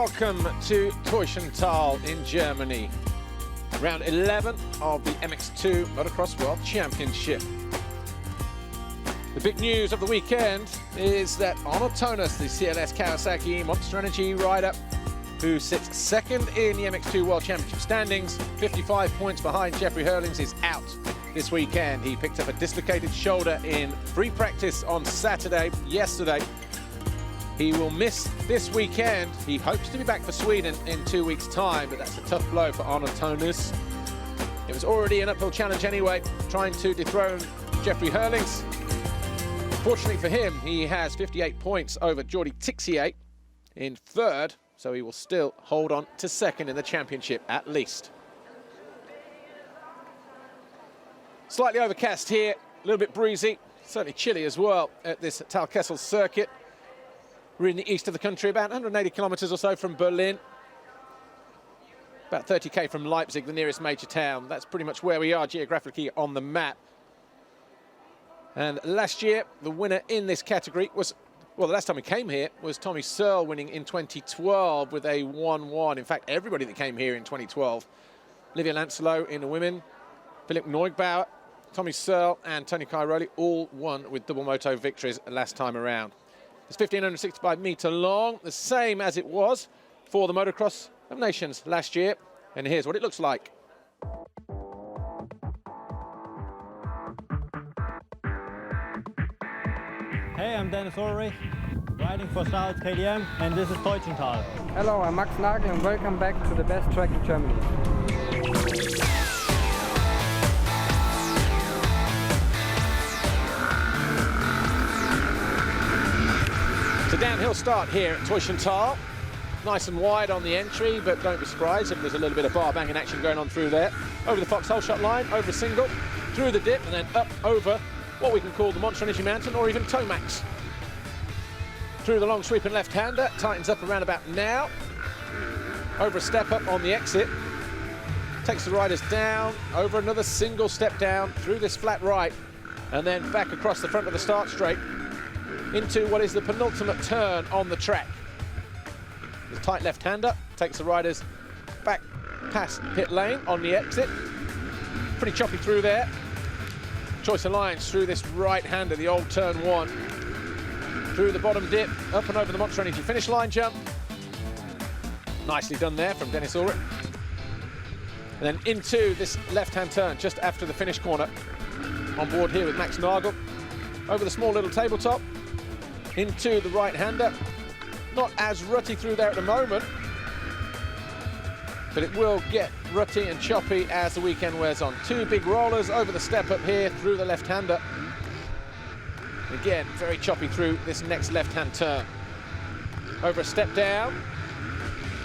Welcome to Teushenthal in Germany. Round 11 of the MX2 Motocross World Championship. The big news of the weekend is that Arnold Tonis, the CLS Kawasaki Monster Energy rider, who sits second in the MX2 World Championship standings, 55 points behind Jeffrey Hurlings, is out this weekend. He picked up a dislocated shoulder in free practice on yesterday. He will miss this weekend. He hopes to be back for Sweden in 2 weeks' time, but that's a tough blow for Arnold Tonis. It was already an uphill challenge anyway, trying to dethrone Jeffrey Hurlings. Fortunately for him, he has 58 points over Jordi Tixier in third, so he will still hold on to second in the championship at least. Slightly overcast here, a little bit breezy, certainly chilly as well at this Talkessel circuit. We're in the east of the country, about 180 kilometers or so from Berlin. About 30k from Leipzig, the nearest major town. That's pretty much where we are geographically on the map. And last year, the winner in this category was, well, the last time we came here was Tommy Searle winning in 2012 with a 1-1. In fact, everybody that came here in 2012, Livia Lancelot in the women, Philip Neugbauer, Tommy Searle and Tony Cairoli all won with double moto victories last time around. It's 1,565 metre long, the same as it was for the Motocross of Nations last year. And here's what it looks like. Hey, I'm Dennis Ulrich, riding for South KTM, and this is Teushenthal. Hello, I'm Max Nagel, and welcome back to the best track in Germany. It's a downhill start here at Teushenthal. Nice and wide on the entry, but don't be surprised if there's a little bit of bar banging action going on through there. Over the foxhole shot line, over a single, through the dip, and then up over what we can call the Monster Energy Mountain or even Tomax. Through the long sweeping left-hander, tightens up around about now. Over a step up on the exit. Takes the riders down, over another single step down, through this flat right, and then back across the front of the start straight into what is the penultimate turn on the track. The tight left-hander takes the riders back past pit lane on the exit. Pretty choppy through there. Choice of lines through this right-hander, the old turn one. Through the bottom dip, up and over the Monster Energy finish line jump. Nicely done there from Dennis Ulrich. And then into this left-hand turn just after the finish corner. On board here with Max Nagel. Over the small little tabletop. Into the right-hander. Not as rutty through there at the moment, but it will get rutty and choppy as the weekend wears on. Two big rollers over the step up here through the left-hander. Again, very choppy through this next left-hand turn. Over a step down,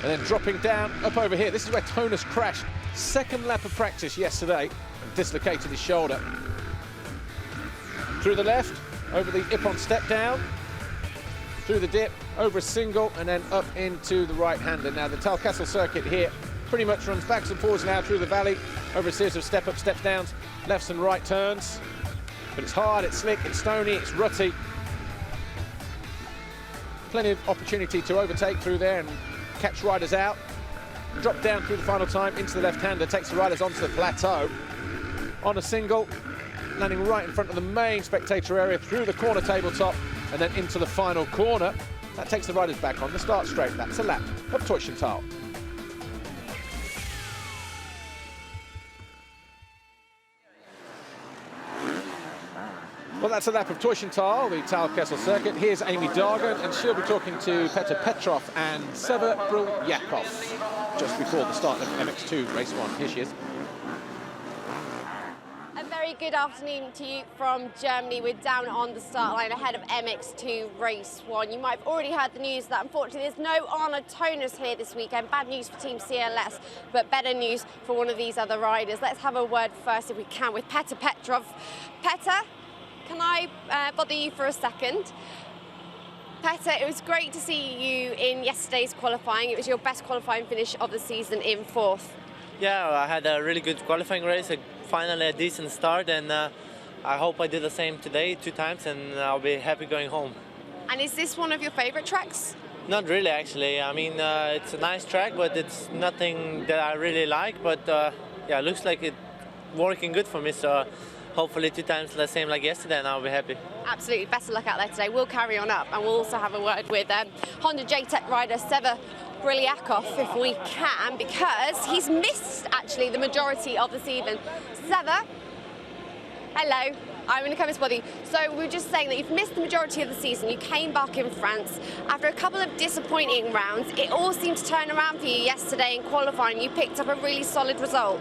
and then dropping down up over here. This is where Tonis crashed. Second lap of practice yesterday and dislocated his shoulder. Through the left, over the Ippon step down, through the dip, over a single, and then up into the right-hander. Now, the Talkessel circuit here pretty much runs backs and forwards now through the valley, over a series of step-up, step-downs, lefts and right turns. But it's hard, it's slick, it's stony, it's rutty. Plenty of opportunity to overtake through there and catch riders out. Drop down through the final time into the left-hander, takes the riders onto the plateau. On a single, landing right in front of the main spectator area, through the corner tabletop, and then into the final corner. That takes the riders back on the start straight. That's a lap of Teushenthal. Well, that's a lap of Teushenthal, the Talkessel circuit. Here's Amy Dargan, and she'll be talking to Petr Petrov and Seba Brylyakov just before the start of MX2 Race 1. Here she is. Good afternoon to you from Germany. We're down on the start line ahead of MX2 Race 1. You might have already heard the news that unfortunately there's no Arnold Tonis here this weekend. Bad news for Team CLS, but better news for one of these other riders. Let's have a word first, if we can, with Petr Petrov. Petr, can I bother you for a second? Petr, it was great to see you in yesterday's qualifying. It was your best qualifying finish of the season in fourth. Yeah, I had a really good qualifying race, finally a decent start, and I hope I do the same today 2 times, and I'll be happy going home. And is this one of your favourite tracks? Not really, actually. I mean, it's a nice track, but it's nothing that I really like. But yeah, it looks like it's working good for me. So hopefully 2 times the same like yesterday, and I'll be happy. Absolutely. Best of luck out there today. We'll carry on up, and we'll also have a word with Honda JTEC rider Sever Brilyakov if we can, because he's missed actually the majority of the season. Sever, hello. I'm in a Cummins body. So we were just saying that you've missed the majority of the season. You came back in France after a couple of disappointing rounds. It all seemed to turn around for you yesterday in qualifying. You picked up a really solid result.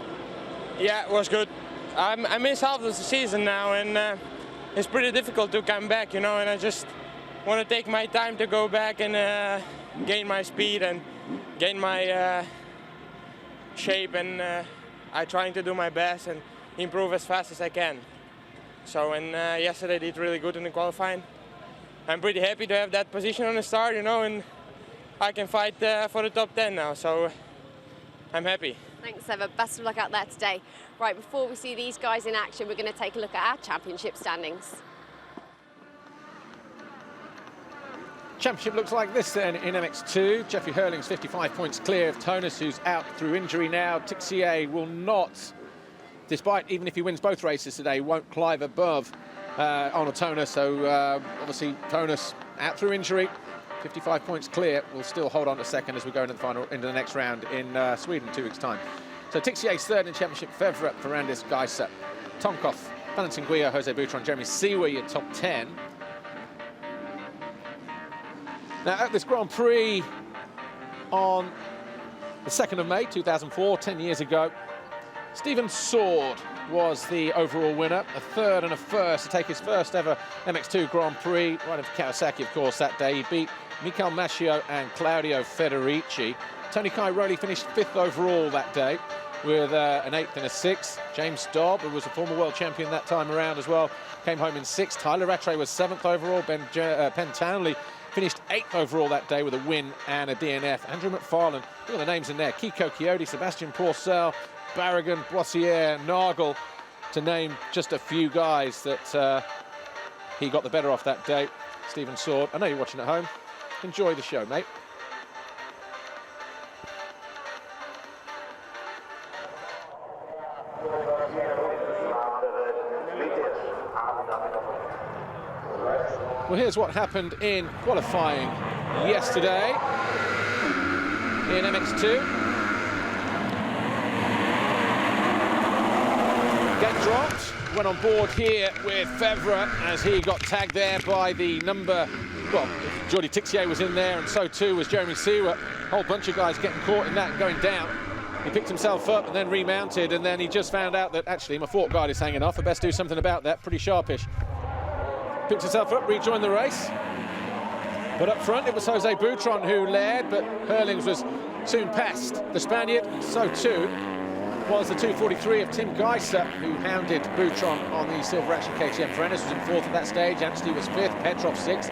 Yeah, it was good. I missed half of the season now, and it's pretty difficult to come back, you know, and I just want to take my time to go back and gain my speed and gain my shape, and I'm trying to do my best and improve as fast as I can. So, and yesterday did really good in the qualifying. I'm pretty happy to have that position on the start, you know, and I can fight for the top 10 now, so I'm happy. Thanks, Sever. Best of luck out there today. Right, before we see these guys in action, we're going to take a look at our championship standings. Championship looks like this then in MX2. Jeffrey Hurling's 55 points clear of Tonus, who's out through injury now. Tixier will not, despite, even if he wins both races today, won't climb above on Tonus. So obviously Tonus out through injury, 55 points clear, will still hold on to second as we go into the next round in Sweden in 2 weeks' time. So Tixier's third in championship, Fevre, Ferrandis, Geiser, Tonkov, Valentin Guillot, Jose Boutron, Jeremy Sewa, your top 10. Now at this Grand Prix on the 2nd of May 2004, 10 years ago, Stephen Sword was the overall winner, a third and a first to take his first ever MX2 Grand Prix, riding for Kawasaki, of course, that day. He beat Michael Maschio and Claudio Federici. Tony Cairoli finished 5th overall that day with an 8th and a 6th. James Dobb, who was a former world champion that time around as well, came home in 6th. Tyler Rattray was 7th overall. Penn Townley finished 8th overall that day with a win and a DNF. Andrew McFarlane, look at the names in there. Kiko Chiodi, Sebastian Pourcel, Barragan, Boissiere, Nagel, to name just a few guys that he got the better off that day. Stephen Sword, I know you're watching at home. Enjoy the show, mate. Well, here's what happened in qualifying yesterday in MX2. Get dropped, went on board here with Fevre as he got tagged there by the number, well, Jordi Tixier was in there, and so too was Jeremy Sewa. A whole bunch of guys getting caught in that and going down. He picked himself up and then remounted, and then he just found out that actually my fork guard is hanging off. I best do something about that, pretty sharpish. Picked himself up, rejoined the race. But up front it was Jose Boutron who led, but Hurlings was soon past the Spaniard. So too was the 2:43 of Tim Geiser, who hounded Boutron on the Silver Action KTM. Ferrandis was in 4th at that stage, Anstey was 5th, Petrov 6th,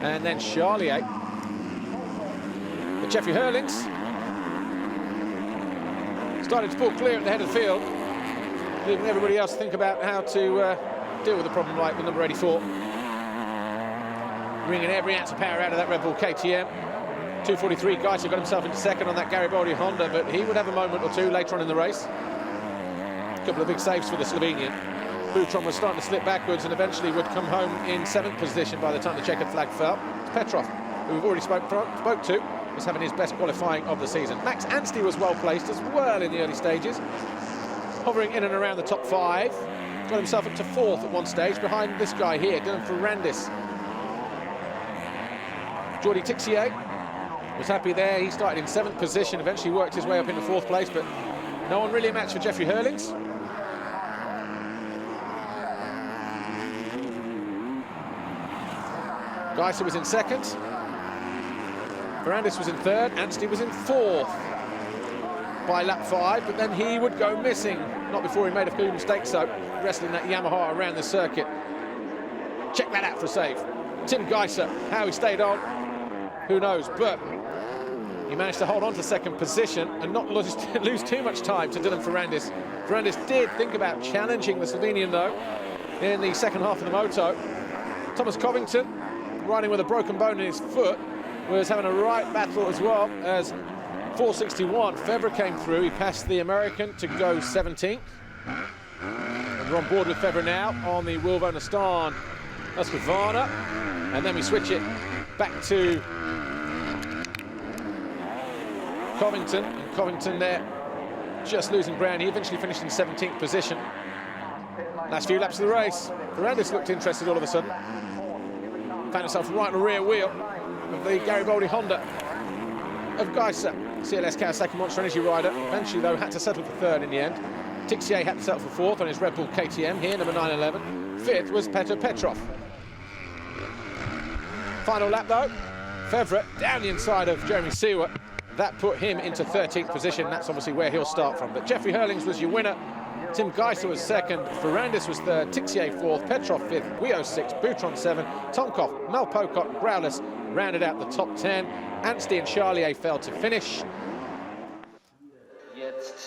and then Charlier. But Jeffrey Hurlings started to pull clear at the head of the field, leaving everybody else to think about how to deal with the problem like with number 84. Bringing every ounce of power out of that Red Bull KTM. 2:43, Geiser got himself into second on that Garibaldi Honda, but he would have a moment or two later on in the race. A couple of big saves for the Slovenian. Boutron was starting to slip backwards and eventually would come home in 7th position by the time the checkered flag fell. Petrov, who we've already spoke to, was having his best qualifying of the season. Max Anstey was well placed as well in the early stages, hovering in and around the top 5. Got himself up to 4th at one stage behind this guy here, Dylan Ferrandis. Jordi Tixier was happy there. He started in 7th position, eventually worked his way up into 4th place, but no one really a match for Jeffrey Hurlings. Geiser was in 2nd. Ferrandis was in 3rd. Anstey was in 4th by lap 5, but then he would go missing. Not before he made a few mistakes, though, wrestling that Yamaha around the circuit. Check that out for a save. Tim Geiser, how he stayed on, who knows, but he managed to hold on to 2nd position and not lose too much time to Dylan Ferrandis. Ferrandis did think about challenging the Slovenian, though, in the second half of the moto. Thomas Covington, riding with a broken bone in his foot, was having a right battle as well as 461. Febvre came through. He passed the American to go 17th. And we're on board with Febvre now on the Wilvo Nastan Husqvarna. And then we switch it back to Covington. And Covington there just losing ground. He eventually finished in 17th position. Last few laps of the race. Ferrandis looked interested all of a sudden. Found himself right on the rear wheel of the Garibaldi Honda of Geiser. CLS Kawasaki Monster Energy rider. Eventually, though, had to settle for third in the end. Tixier had to settle for fourth on his Red Bull KTM here, number 911. Fifth was Petr Petrov. Final lap, though. Febvre down the inside of Jeremy Seewer. That put him into 13th position. That's obviously where he'll start from. But Jeffrey Hurlings was your winner. Tim Geiser was second, Ferrandis was third, Tixier fourth, Petrov fifth, Guillot sixth, Boutron seven, Tomkov, Mel Pocock, Growlers rounded out the top 10. Anstey and Charlier failed to finish.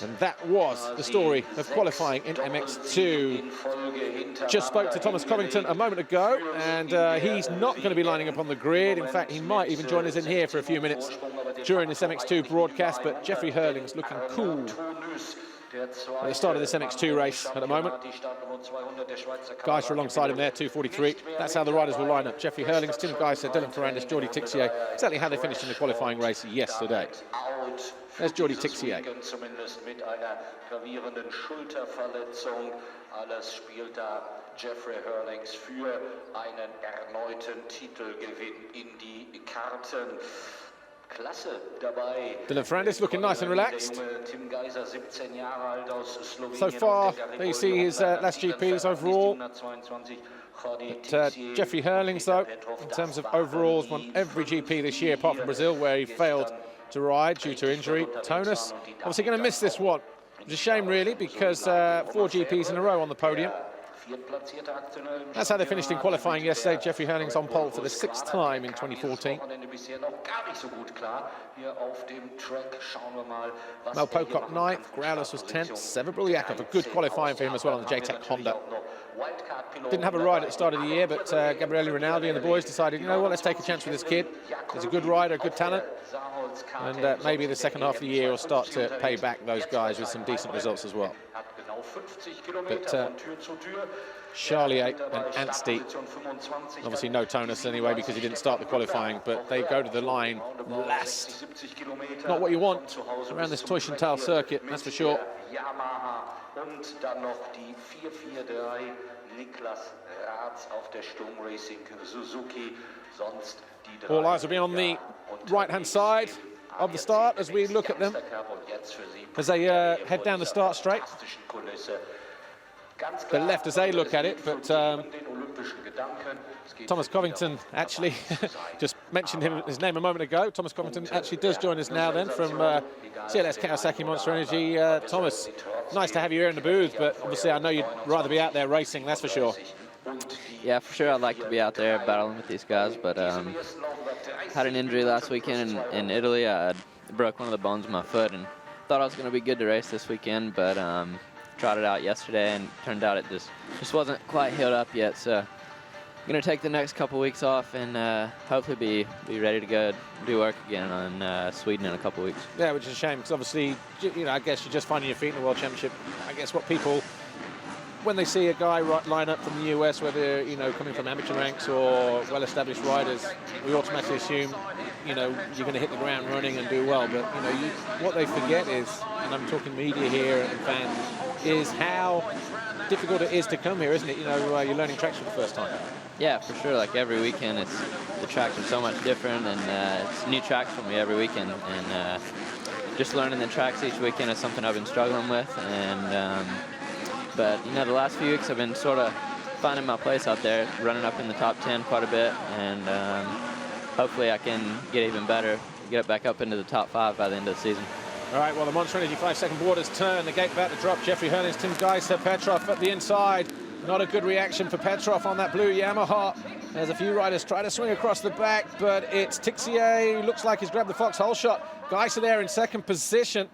And that was the story of qualifying in MX2. Just spoke to Thomas Covington a moment ago, and he's not going to be lining up on the grid. In fact, he might even join us in here for a few minutes during this MX2 broadcast, but Jeffrey Hurling's looking cool at the start of this MX2 race at the moment. Geiser alongside him there, 2:43. That's how the riders will line up. Jeffrey Hurlings, Tim Geiser, Dylan Ferrandis, Jordi Tixier. Exactly how they finished in the qualifying race yesterday. There's Jordi Tixier. Jeffrey Hurlings für einen erneuten Titelgewinn in die Karten. Dylan Ferrandis looking nice and relaxed. So far, there you see his last GPs overall. But Jeffrey Hurlings, though, in terms of overalls, won every GP this year, apart from Brazil, where he failed to ride due to injury. Tonus, obviously going to miss this one. It's a shame, really, because 4 GPs in a row on the podium. That's how they finished in qualifying yesterday. Jeffrey Hurlings on pole for the 6th time in 2014. Mel Pocock 9th, Growlers was 10th, Sever Bruliakov, a good qualifying for him as well on the JTEC Honda. Didn't have a ride at the start of the year, but Gabriele Rinaldi and the boys decided, you know what, let's take a chance with this kid. He's a good rider, a good talent. And maybe the second half of the year will start to pay back those guys with some decent results as well. But Charlier and Anstey, obviously no Tonus anyway because he didn't start the qualifying, but they go to the line last. Not what you want around this Teufelstal circuit, that's for sure. All eyes will be on the right-hand side of the start as we look at them as they head down the start straight. The left as they look at it, but Thomas Covington actually just mentioned his name a moment ago. Thomas Covington actually does join us now then from CLS Kawasaki Monster Energy. Thomas, nice to have you here in the booth, but obviously I know you'd rather be out there racing, that's for sure. Yeah, for sure I'd like to be out there battling with these guys, but had an injury last weekend in Italy. I broke one of the bones in my foot and thought I was going to be good to race this weekend, but tried it out yesterday and turned out it just wasn't quite healed up yet. So I'm going to take the next couple weeks off and hopefully be ready to go do work again on Sweden in a couple weeks. Yeah, which is a shame because obviously, you know, I guess you're just finding your feet in the World Championship. I guess what people, when they see a guy line up from the US, whether, you know, coming from amateur ranks or well-established riders, we automatically assume, you know, you're going to hit the ground running and do well. But, you know, what they forget is, and I'm talking media here and fans, is how difficult it is to come here, isn't it? You know, you're learning tracks for the first time. Yeah, for sure. Like every weekend, the tracks are so much different, and it's new tracks for me every weekend. And just learning the tracks each weekend is something I've been struggling with. And but you know, the last few weeks I've been sort of finding my place out there, running up in the top 10 quite a bit, and hopefully I can get even better, get it back up into the top 5 by the end of the season. All right, well, the Monster Energy 5-second board has turned. The gate about to drop. Jeffrey Hurlings, Tim Geiser, Petrov at the inside. Not a good reaction for Petrov on that blue Yamaha. There's a few riders trying to swing across the back, but it's Tixier, who looks like he's grabbed the foxhole shot. Geiser there in 2nd position.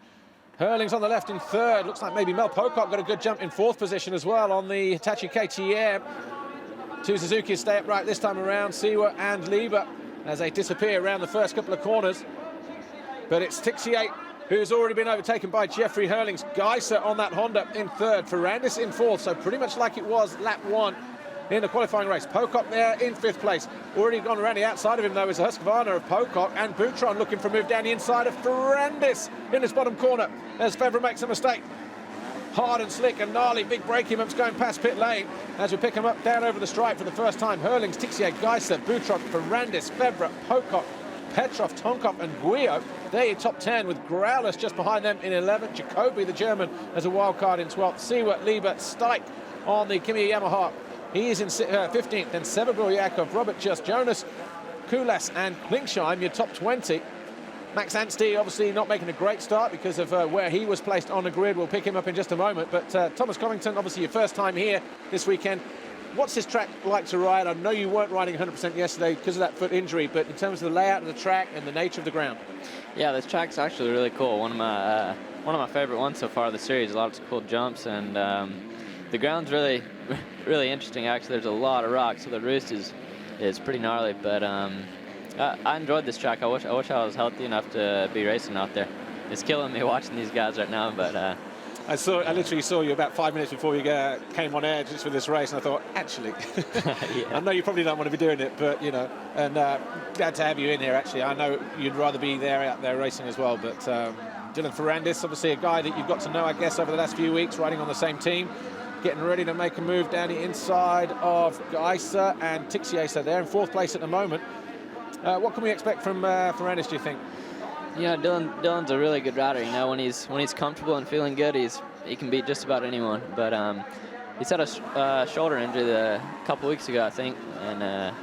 Hurlings on the left in 3rd. Looks like maybe Mel Pocock got a good jump in 4th position as well on the Hitachi KTM. 2 Suzuki stay upright this time around. Seewer and Lieber as they disappear around the first couple of corners. But it's Tixier who's already been overtaken by Jeffrey Hurlings. Geiser on that Honda in third, Ferrandis in fourth, so pretty much like it was lap one in the qualifying race. Pocock there in fifth place. Already gone around the outside of him, though, is Husqvarna of Pocock, and Boutron looking for a move down the inside of Ferrandis in this bottom corner as Febvre makes a mistake. Hard and slick and gnarly, big braking bumps going past pit lane as we pick him up down over the stripe for the first time. Hurlings, Tixier, Geiser, Boutron, Ferrandis, Febvre, Pocock, Petrov, Tonkov and Guillot. They're your top 10 with Growlers just behind them in 11th. Jacobi, the German, as a wild card in 12th. Siewert, Lieber, Steik on the Kimi Yamaha. He is in 15th. Then Severbril, Yakov, Robert Just, Jonas, Kulas and Klingsheim, your top 20. Max Anstey obviously not making a great start because of where he was placed on the grid. We'll pick him up in just a moment. But Thomas Covington, obviously your first time here this weekend. What's this track like to ride? I know you weren't riding 100% yesterday because of that foot injury, but in terms of the layout of the track and the nature of the ground. Yeah, this track's actually really cool. One of my favorite ones so far of the series. A lot of cool jumps, and the ground's really interesting. Actually, there's a lot of rocks, so the roost is pretty gnarly. But I enjoyed this track. I wish I was healthy enough to be racing out there. It's killing me watching these guys right now, but. I literally saw you about 5 minutes before you came on air just for this race, and I thought, actually, Yeah. I know you probably don't want to be doing it, but, you know, and glad to have you in here, actually. I know you'd rather be out there racing as well, but Dylan Ferrandis, obviously a guy that you've got to know, I guess, over the last few weeks, riding on the same team, getting ready to make a move down the inside of Geiser and Tixier, so they're in fourth place at the moment. What can we expect from Ferrandis, do you think? Yeah, Dylan's a really good rider. You know, when he's comfortable and feeling good, he can beat just about anyone. But he's had a shoulder injury a couple weeks ago, I think, and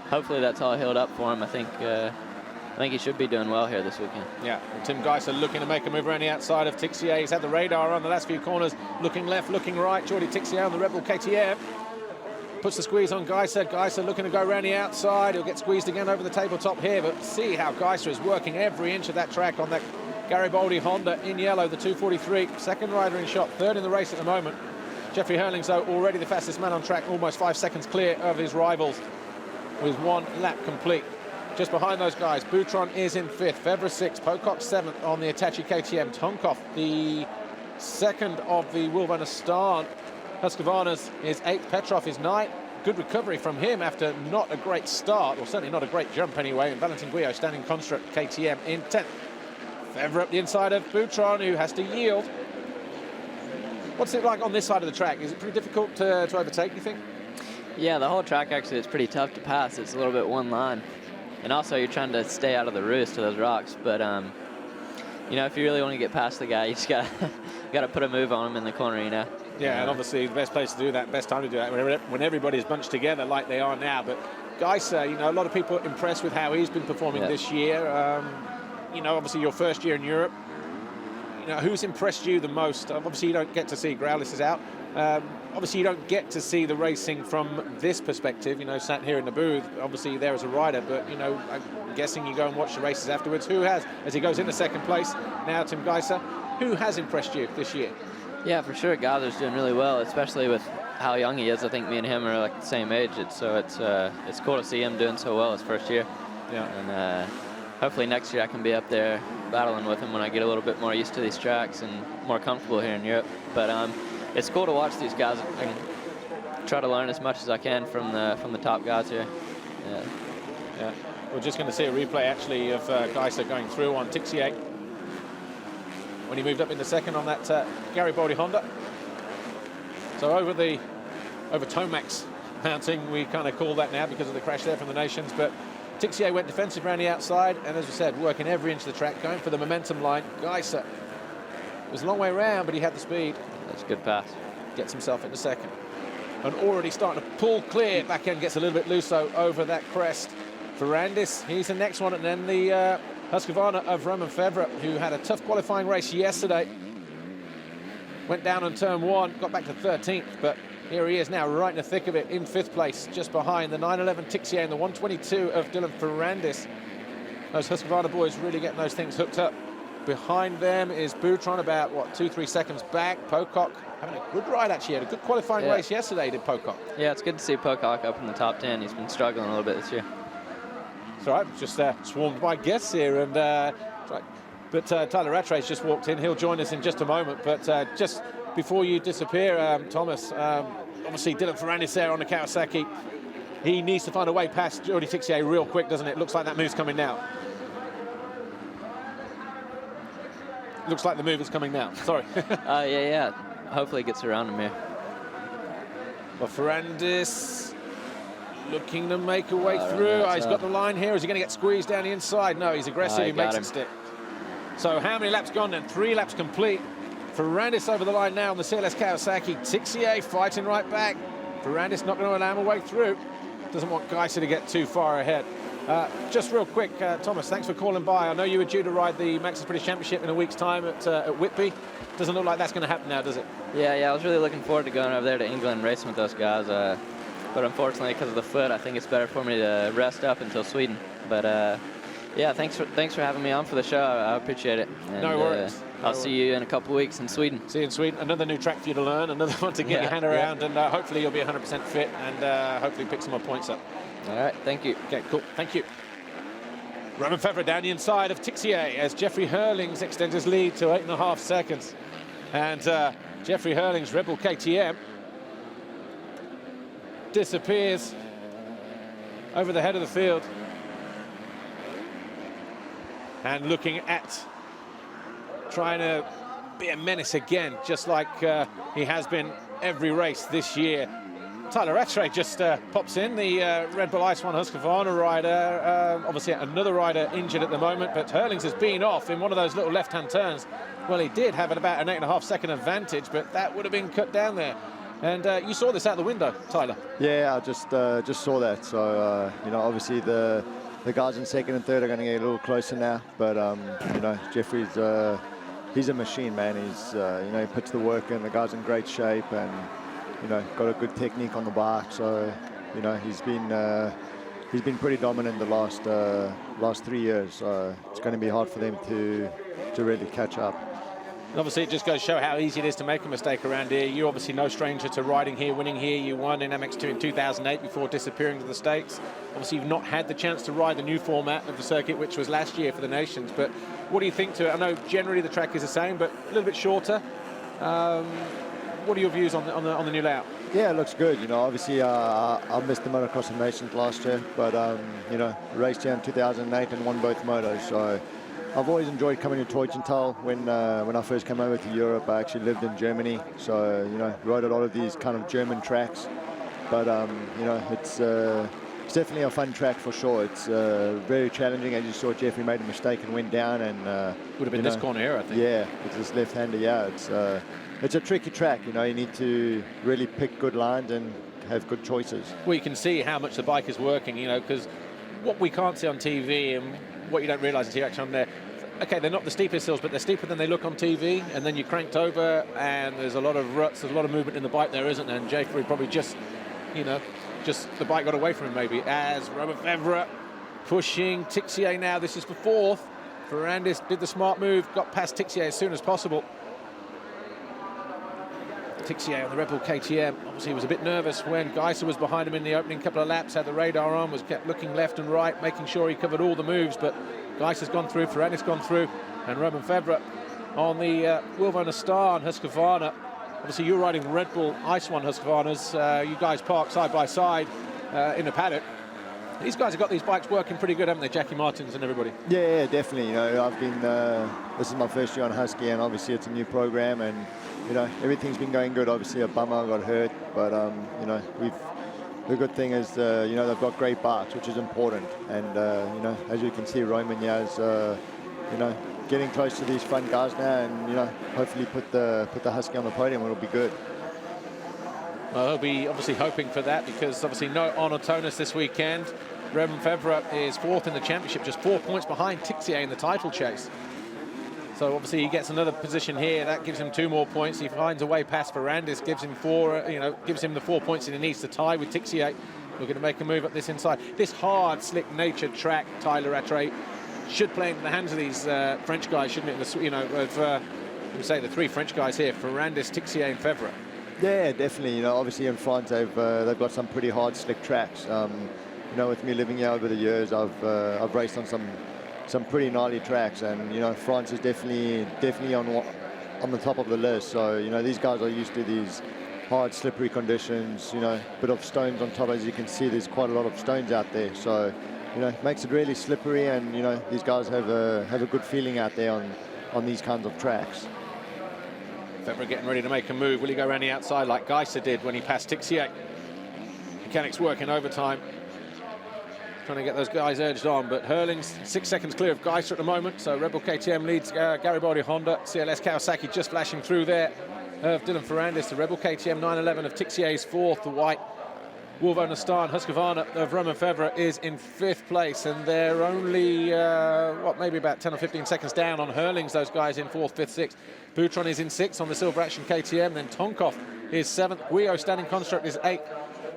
hopefully that's all healed up for him. I think he should be doing well here this weekend. Yeah, and Tim Geiser looking to make a move around the outside of Tixier. He's had the radar on the last few corners, looking left, looking right. Jordi Tixier on the Red Bull KTM. Puts the squeeze on Geiser. Geiser looking to go around the outside. He'll get squeezed again over the tabletop here, but see how Geiser is working every inch of that track on that Garibaldi Honda in yellow, the 243. Second rider in shot, third in the race at the moment. Jeffrey Hurlings, though, already the fastest man on track, almost 5 seconds clear of his rivals with one lap complete. Just behind those guys, Boutron is in fifth, Febvre sixth, Pocock seventh on the Hitachi KTM. Tonkov, the second of the Wilvan Stan. Husqvarna's is 8th, Petrov is 9th. Good recovery from him after not a great start, or certainly not a great jump anyway. And Valentin Guillot standing construct KTM in 10th. Febvre up the inside of Boutron, who has to yield. What's it like on this side of the track? Is it pretty difficult to overtake, you think? Yeah, the whole track actually is pretty tough to pass. It's a little bit one line. And also you're trying to stay out of the roost of those rocks. But, you know, if you really want to get past the guy, you just got to put a move on him in the corner, you know. Yeah, and obviously the best place to do that, best time to do that, when everybody's bunched together like they are now. But Geiser, you know, a lot of people are impressed with how he's been performing this year. You know, obviously your first year in Europe. You know, who's impressed you the most? Obviously you don't get to see Growlers is out. Obviously you don't get to see the racing from this perspective, you know, sat here in the booth, obviously there as a rider, but, you know, I'm guessing you go and watch the races afterwards. Who has, as he goes into second place, now Tim Geiser, who has impressed you this year? Yeah, for sure. Geiser's doing really well, especially with how young he is. I think me and him are like the same age. It's cool to see him doing so well his first year. Yeah. And hopefully next year I can be up there battling with him when I get a little bit more used to these tracks and more comfortable here in Europe. But it's cool to watch these guys. I can try to learn as much as I can from the top guys here. Yeah. We're just going to see a replay actually of Geiser going through on Tixier when he moved up in the second on that Garibaldi Honda. So over Tomax mounting, we kind of call that now because of the crash there from the Nations, but Tixier went defensive around the outside, and as we said, working every inch of the track, going for the momentum line. Geiser, it was a long way around, but he had the speed. That's a good pass. Gets himself into second. And already starting to pull clear. Back end gets a little bit loose, though, over that crest. Ferrandis, he's the next one, and then the Husqvarna of Roman Febvre, who had a tough qualifying race yesterday. Went down on turn one, got back to 13th, but here he is now right in the thick of it in 5th place, just behind the 911 Tixier and the 122 of Dylan Ferrandis. Those Husqvarna boys really getting those things hooked up. Behind them is Boutron, about, 2-3 seconds back. Pocock having a good ride, actually. Had a good qualifying race yesterday, did Pocock. Yeah, it's good to see Pocock up in the top 10. He's been struggling a little bit this year. It's all right, just swarmed by guests here, and right. But Tyler Rattray's just walked in. He'll join us in just a moment. But just before you disappear, Thomas, obviously Dylan Ferrandis there on the Kawasaki. He needs to find a way past Jordi Tixier real quick, doesn't it? Looks like that move's coming now. Looks like the move is coming now. Sorry. Yeah. Hopefully it gets around him here. Well, Ferrandis looking to make a way through. He's got the line here. Is he going to get squeezed down the inside? No, he's aggressive. He makes it stick. So how many laps gone then? 3 laps complete. Ferrandis over the line now on the CLS Kawasaki. Tixier fighting right back. Ferrandis not going to allow him a way through. Doesn't want Geiser to get too far ahead. Just real quick, Thomas, thanks for calling by. I know you were due to ride the Max's British Championship in a week's time at Whitby. Doesn't look like that's going to happen now, does it? Yeah, I was really looking forward to going over there to England and racing with those guys. But unfortunately, because of the foot, I think it's better for me to rest up until Sweden. But yeah, thanks for having me on for the show. I appreciate it. And, no worries. I'll see you in a couple of weeks in Sweden. See you in Sweden. Another new track for you to learn, another one to get your hand around, and hopefully you'll be 100% fit and hopefully pick some more points up. All right, thank you. Okay, cool. Thank you. Roman Fevre down the inside of Tixier as Jeffrey Hurlings extends his lead to 8.5 seconds. And Jeffrey Hurlings, Red Bull KTM, disappears over the head of the field. And looking at trying to be a menace again, just like he has been every race this year. Tyler Rattray just pops in, the Red Bull Ice One Husqvarna rider. Obviously another rider injured at the moment, but Hurlings has been off in one of those little left-hand turns. Well, he did have about an 8.5 second advantage, but that would have been cut down there. And you saw this out the window, Tyler. Yeah, I just saw that. So, you know, obviously the guys in second and third are going to get a little closer now. But, you know, Jeffrey's, he's a machine, man. He's, you know, he puts the work in. The guy's in great shape and, you know, got a good technique on the bike. So, you know, he's been pretty dominant the last 3 years. So it's going to be hard for them to really catch up. And obviously, it just goes to show how easy it is to make a mistake around here. You're obviously no stranger to riding here, winning here. You won in MX2 in 2008 before disappearing to the States. Obviously, you've not had the chance to ride the new format of the circuit, which was last year for the Nations. But what do you think to it? I know generally the track is the same, but a little bit shorter. What are your views on the new layout? Yeah, it looks good. You know, obviously, I missed the Motocross of Nations last year, but, you know, raced here in 2008 and won both motos. So I've always enjoyed coming to Teutschenthal. When I first came over to Europe, I actually lived in Germany. So, you know, rode a lot of these kind of German tracks. But, you know, it's definitely a fun track for sure. It's very challenging. As you saw, Jeffrey made a mistake and went down. And would have been this corner here, I think. Yeah, it's this left-hander. Yeah, it's a tricky track. You know, you need to really pick good lines and have good choices. Well, you can see how much the bike is working, you know, because what we can't see on TV and what you don't realise is you're actually on there. Okay, they're not the steepest hills, but they're steeper than they look on TV. And then you cranked over, and there's a lot of ruts, there's a lot of movement in the bike there, isn't there? And Jeffrey probably just, you know, the bike got away from him maybe. As Robert Fevre pushing Tixier now. This is for fourth. Ferrandis did the smart move, got past Tixier as soon as possible. Tixier on the Red Bull KTM, obviously he was a bit nervous when Geiser was behind him in the opening couple of laps, had the radar on, was kept looking left and right, making sure he covered all the moves, but Geiser's gone through, Ferrandis gone through, and Roman Fevre on the Wilvona Star on Husqvarna. Obviously you're riding Red Bull Ice One Husqvarnas, you guys parked side by side in the paddock. These guys have got these bikes working pretty good, haven't they, Jackie Martins and everybody? Yeah, definitely. You know, I've been, this is my first year on Husky, and obviously it's a new program, and, you know, everything's been going good. Obviously a bummer, got hurt, but, you know, the good thing is, you know, they've got great bikes, which is important. And, you know, as you can see, Roman Yaz, you know, getting close to these front guys now, and, you know, hopefully put the Husky on the podium. It'll be good. Well, he'll be obviously hoping for that, because obviously no Arno Tonis this weekend. Roman Fevre is fourth in the championship, just 4 points behind Tixier in the title chase. So obviously he gets another position here. That gives him 2 more points. He finds a way past Ferrandis, gives him 4. You know, gives him the 4 points that he needs to tie with Tixier. We're going to make a move up this inside. This hard, slick-natured track, Tyler Rattray, should play into the hands of these French guys, shouldn't it? You know, of say the 3 French guys here: Ferrandis, Tixier, and Fevre. Yeah, definitely. You know, obviously in France they've got some pretty hard, slick tracks. you know, with me living here over the years, I've raced on some pretty gnarly tracks, and you know, France is definitely on the top of the list. So you know, these guys are used to these hard, slippery conditions. You know, bit of stones on top. As you can see, there's quite a lot of stones out there. So you know, it makes it really slippery, and you know, these guys have a good feeling out there on these kinds of tracks. Febvre getting ready to make a move. Will he go around the outside like Geiser did when he passed Tixier? Mechanics working overtime, trying to get those guys urged on, but Hurling's 6 seconds clear of Geiser at the moment, so Red Bull KTM leads Garibaldi Honda, CLS Kawasaki just flashing through there of Dylan Ferrandis, the Red Bull KTM 911 of Tixier's fourth, the white Wolvo Nastar and Husqvarna of Romain Febvre is in fifth place, and they're only, maybe about 10 or 15 seconds down on Hurling's, those guys in fourth, fifth, sixth. Boutron is in sixth on the Silver Action KTM, then Tonkov is seventh, Guillot Standing Construct is eighth,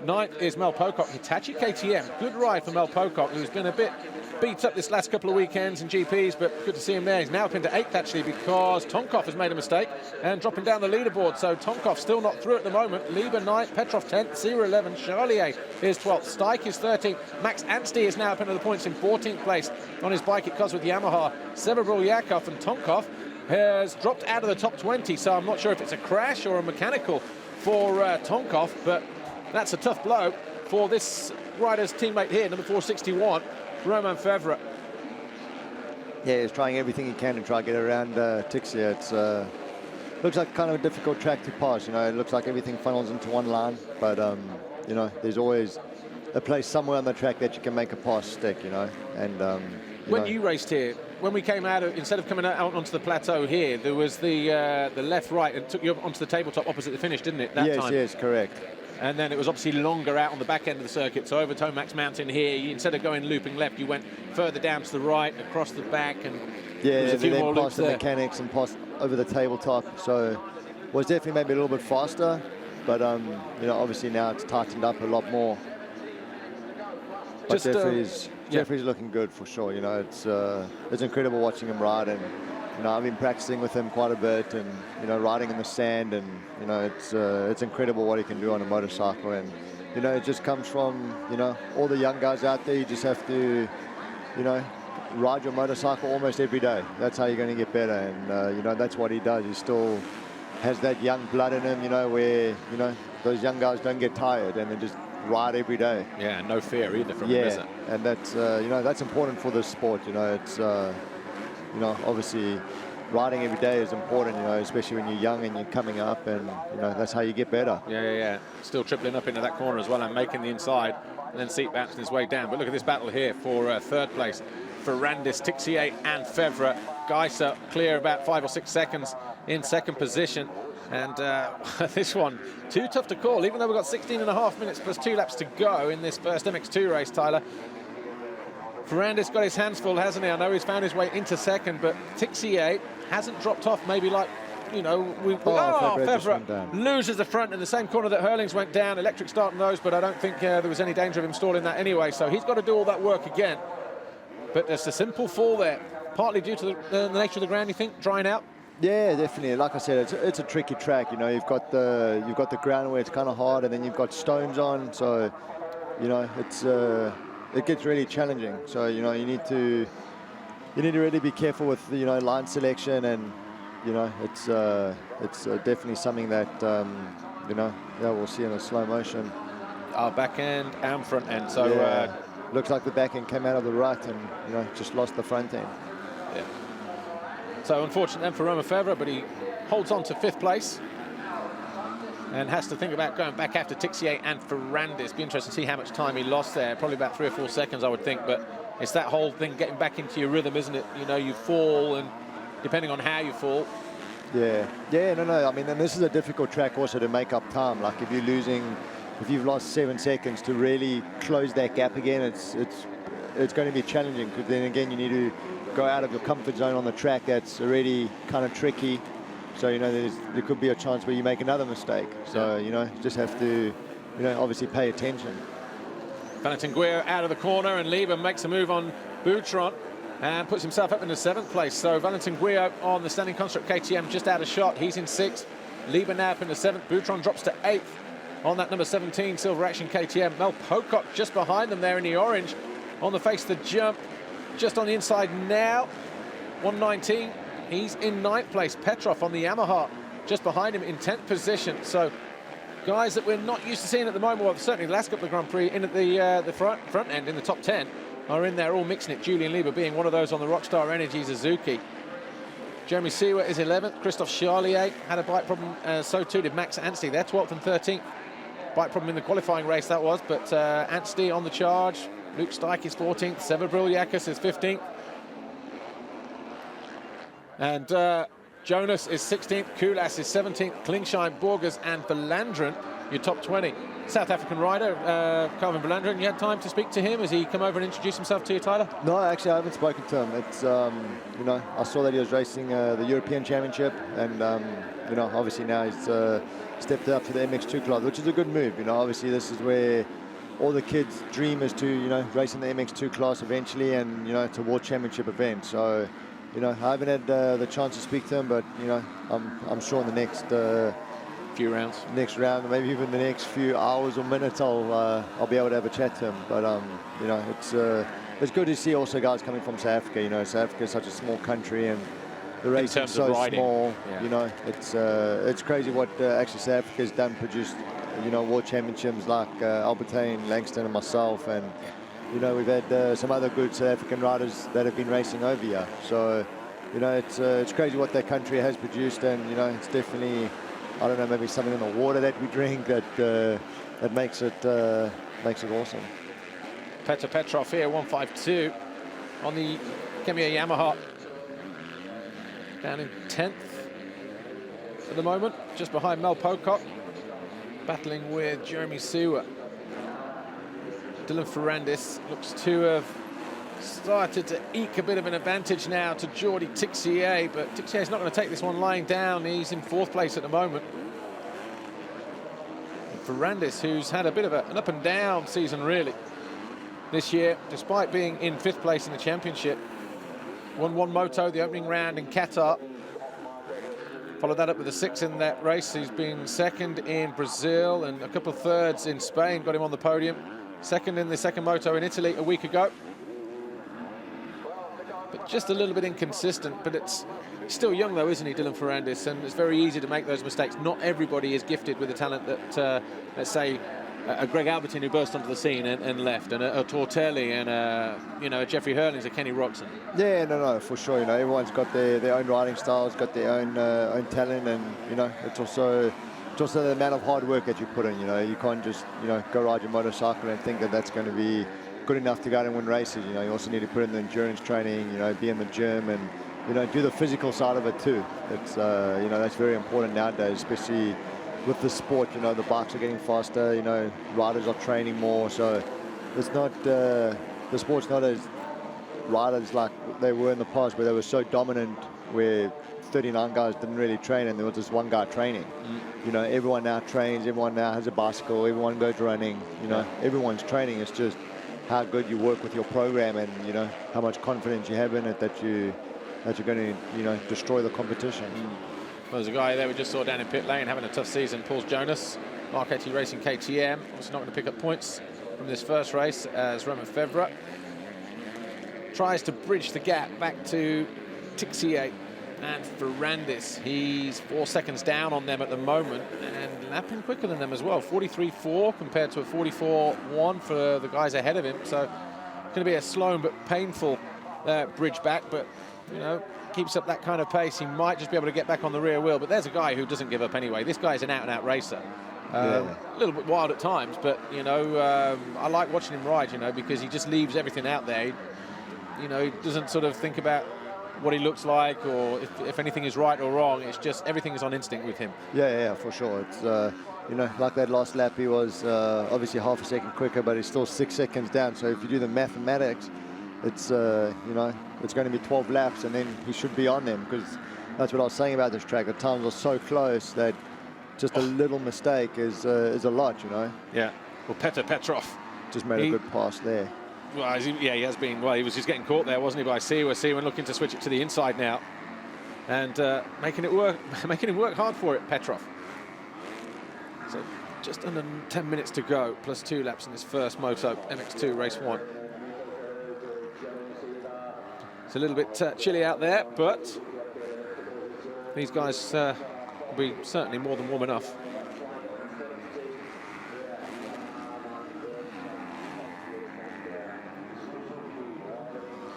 ninth is Mel Pocock. Hitachi KTM, good ride for Mel Pocock, who's been a bit beat up this last couple of weekends in GPs, but good to see him there. He's now up into eighth actually, because Tonkov has made a mistake and dropping down the leaderboard, so Tonkov still not through at the moment. Lieber 9th, Petrov 10th, Sierra 11th, Charlier is 12th, Stike is 13th, Max Anstey is now up into the points in 14th place on his bike it comes with Yamaha. Severbril Yakov, and Tonkov has dropped out of the top 20, so I'm not sure if it's a crash or a mechanical for Tonkov, but that's a tough blow for this rider's teammate here, number 461, Romain Febvre. Yeah, he's trying everything he can to try to get around Tixier. It's looks like kind of a difficult track to pass. You know, it looks like everything funnels into one line, but you know, there's always a place somewhere on the track that you can make a pass stick. You know, and when you raced here, when we came out, instead of coming out onto the plateau here, there was the left-right, and took you onto the tabletop opposite the finish, didn't it? That time? Yes, correct. And then it was obviously longer out on the back end of the circuit. So over Tomax Mountain here, instead of going looping left, you went further down to the right, across the back, and yeah, there was a few more loops past the there. mechanics and past over the tabletop. So was definitely maybe a little bit faster, but you know, obviously now it's tightened up a lot more. But Jeffrey's looking good for sure. You know, it's incredible watching him ride, and you know, I've been practicing with him quite a bit, and you know, riding in the sand, and you know, it's incredible what he can do on a motorcycle, and you know, it just comes from, you know, all the young guys out there. You just have to, you know, ride your motorcycle almost every day. That's how you're going to get better, and you know, that's what he does. He still has that young blood in him, you know, where, you know, those young guys don't get tired and they just ride every day. Yeah, no fear either from him, is it? And that's you know, that's important for this sport. You know, it's you know, obviously riding every day is important, you know, especially when you're young and you're coming up, and you know, that's how you get better. Yeah. Still tripling up into that corner as well and making the inside, and then seat bouncing his way down. But look at this battle here for third place. Ferrandis, Tixier and Febvre. Geiser clear about 5 or 6 seconds in second position. And this one, too tough to call, even though we've got 16.5 minutes plus 2 laps to go in this first MX2 race, Tyler. Ferrandis got his hands full, hasn't he? I know he's found his way into second, but Tixier hasn't dropped off, maybe like, you know, Febvre loses the front in the same corner that Hurlings went down. Electric start on those, but I don't think there was any danger of him stalling that anyway, so he's got to do all that work again. But there's a simple fall there, partly due to the nature of the ground, you think, drying out? Yeah, definitely. Like I said, it's a tricky track. You know, you've got the ground where it's kind of hard, and then you've got stones on. So, you know, it gets really challenging. So, you know, you need to really be careful with, you know, line selection, and you know, it's definitely something that you know, we'll see in a slow motion. Our back end and front end. So looks like the back end came out of the right, and you know, just lost the front end. Yeah. So unfortunate then for Romain Febvre, but he holds on to 5th place and has to think about going back after Tixier and Ferrandis. Be interesting to see how much time he lost there. Probably about 3 or 4 seconds, I would think. But it's that whole thing, getting back into your rhythm, isn't it? You know, you fall, and depending on how you fall. Yeah. No. I mean, and this is a difficult track also to make up time. Like if you've lost 7 seconds to really close that gap again, it's going to be challenging, because then again you need to go out of your comfort zone on the track that's already kind of tricky. So, you know, there could be a chance where you make another mistake. So, you know, you just have to, you know, obviously pay attention. Valentin Guillot out of the corner, and Lieber makes a move on Boutron and puts himself up into 7th place. So Valentin Guillot on the Standing Construct KTM just out of shot. He's in 6th. Lieber now up into 7th. Boutron drops to 8th. on that number 17 Silver Action KTM. Mel Pocock just behind them there in the orange on the face of the jump, just on the inside now. 119, he's in 9th place. Petrov on the Yamaha just behind him in 10th position. So guys that we're not used to seeing at the moment, well, certainly the last couple of Grand Prix in at the front end in the top 10 are in there all mixing it. Julian Lieber being one of those on the Rockstar Energy Suzuki. Jeremy Seawer is 11th. Christophe Charlier had a bike problem, so too did Max Anstey. They're 12th and 13th. Bike problem in the qualifying race that was, but Anstey on the charge. Luke Stike is 14th. Sever Briljacus is 15th. And Jonas is 16th. Kulas is 17th. Klingsheim, Borgers and Verlandren, your top 20. South African rider, Calvin Verlandren, you had time to speak to him? Has he come over and introduced himself to you, Tyler? No, actually, I haven't spoken to him. It's, you know, I saw that he was racing the European Championship, and, you know, obviously now he's stepped up to the MX2 class, which is a good move. You know, obviously this is where all the kids' dream is to, you know, race in the MX2 class eventually, and, you know, it's a World Championship event. So, you know, I haven't had the chance to speak to him, but, you know, I'm sure in the next few rounds, next round, maybe even the next few hours or minutes, I'll be able to have a chat to him. But you know, it's good to see also guys coming from South Africa. You know, South Africa is such a small country, and the race is so small. Yeah. You know, it's crazy what actually South Africa has done, produced, you know, world championships like Albertine, Langston, and myself, and you know, we've had some other good South African riders that have been racing over here. So, you know, it's crazy what that country has produced, and you know, it's definitely, I don't know, maybe something in the water that we drink that makes it awesome. Petr Petrov here, 152 on the Kemiya Yamaha, down in 10th at the moment, just behind Mel Pocock, battling with Jeremy Seawer. Dylan Ferrandis looks to have started to eke a bit of an advantage now to Jordi Tixier, but Tixier's not going to take this one lying down. He's in 4th place at the moment. And Ferrandis, who's had a bit of an up and down season really this year, despite being in 5th place in the championship, won one moto the opening round in Qatar, followed that up with a 6 in that race. He's been 2nd in Brazil and a couple of 3rds in Spain, got him on the podium. 2nd in the second moto in Italy a week ago. But just a little bit inconsistent, but it's still young though, isn't he, Dylan Ferrandis? And it's very easy to make those mistakes. Not everybody is gifted with the talent that, let's say, a Greg Albertine who burst onto the scene and left, and a Tortelli, and you know, a Jeffrey Hurlings, a Kenny Roxon. Yeah, no, for sure. You know, everyone's got their own riding styles, got their own talent, and you know, it's also the amount of hard work that you put in. You know, you can't just, you know, go ride your motorcycle and think that that's going to be good enough to go out and win races. You know, you also need to put in the endurance training, you know, be in the gym, and, you know, do the physical side of it too. It's, you know, that's very important nowadays, especially with the sport. You know, the bikes are getting faster, you know, riders are training more, so it's not, the sport's not as riders like they were in the past, where they were so dominant, where 39 guys didn't really train and there was just one guy training. You know, everyone now trains, everyone now has a bicycle, everyone goes running, you know, everyone's training. It's just how good you work with your program, and, you know, how much confidence you have in it that you're going to, you know, destroy the competition. Well, there's a guy there we just saw down in pit lane having a tough season, Paul Jonas, Mark Etty Racing KTM. Obviously not going to pick up points from this first race as Roman Febvre tries to bridge the gap back to Tixier and Ferrandis. He's 4 seconds down on them at the moment and lapping quicker than them as well. 43.4 compared to a 44.1 for the guys ahead of him. So it's going to be a slow but painful bridge back, but, you know, keeps up that kind of pace, he might just be able to get back on the rear wheel. But there's a guy who doesn't give up anyway. This guy's an out-and-out racer. A little bit wild at times, but, you know, I like watching him ride, you know, because he just leaves everything out there. You know, he doesn't sort of think about what he looks like or if anything is right or wrong. It's just everything is on instinct with him. Yeah, for sure. It's, you know, like that last lap, he was obviously half a second quicker, but he's still 6 seconds down. So if you do the mathematics, it's, you know, it's going to be 12 laps, and then he should be on them, because that's what I was saying about this track. The times are so close that just a little mistake is a lot, you know. Yeah. Well, Petr Petrov just made a good pass there. Well, yeah, he has been. Well, he was just getting caught there, wasn't he, by Seawer. Seawer looking to switch it to the inside now, and making him work hard for it, Petrov. So Just under 10 minutes to go, plus 2 laps in this first Moto MX2 race 1. It's a little bit chilly out there, but these guys will be certainly more than warm enough.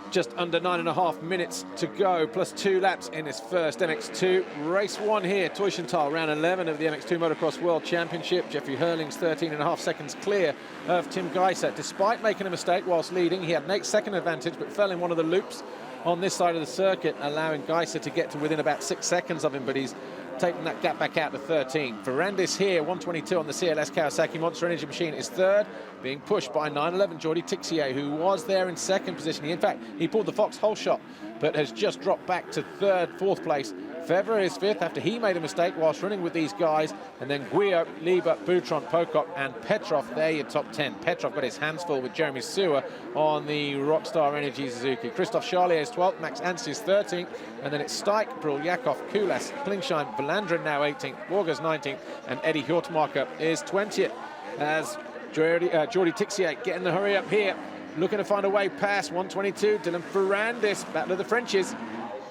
Just under 9.5 minutes to go, plus 2 laps in this first MX2 race 1 here. Teufelstal, round 11 of the MX2 Motocross World Championship. Jeffrey Hurling's 13.5 seconds clear of Tim Geiser. Despite making a mistake whilst leading, he had an 8-second advantage, but fell in one of the loops on this side of the circuit, allowing Geiser to get to within about 6 seconds of him, but he's taking that gap back out to 13. Ferrandis here, 122 on the CLS Kawasaki Monster Energy machine, is third, being pushed by 911 Jordi Tixier, who was there in second position. In fact, he pulled the Fox whole shot, but has just dropped back to fourth place. Febvre is fifth after he made a mistake whilst running with these guys, and then Guillot, Lieber, Boutron, Pocock and Petrov, they're your top 10. Petrov got his hands full with Jeremy Sewer on the Rockstar Energy Suzuki. Christophe Charlier is 12th, Max Anstey is 13th, and then it's Stijk, Brul, Yakov, Kulas, Klingsheim, Valandrin now 18th, Borgers 19th, and Eddie Hjortmarker is 20th. As Jordi Tixier getting the hurry up here, looking to find a way past 122, Dylan Ferrandis, battle of the Frenches.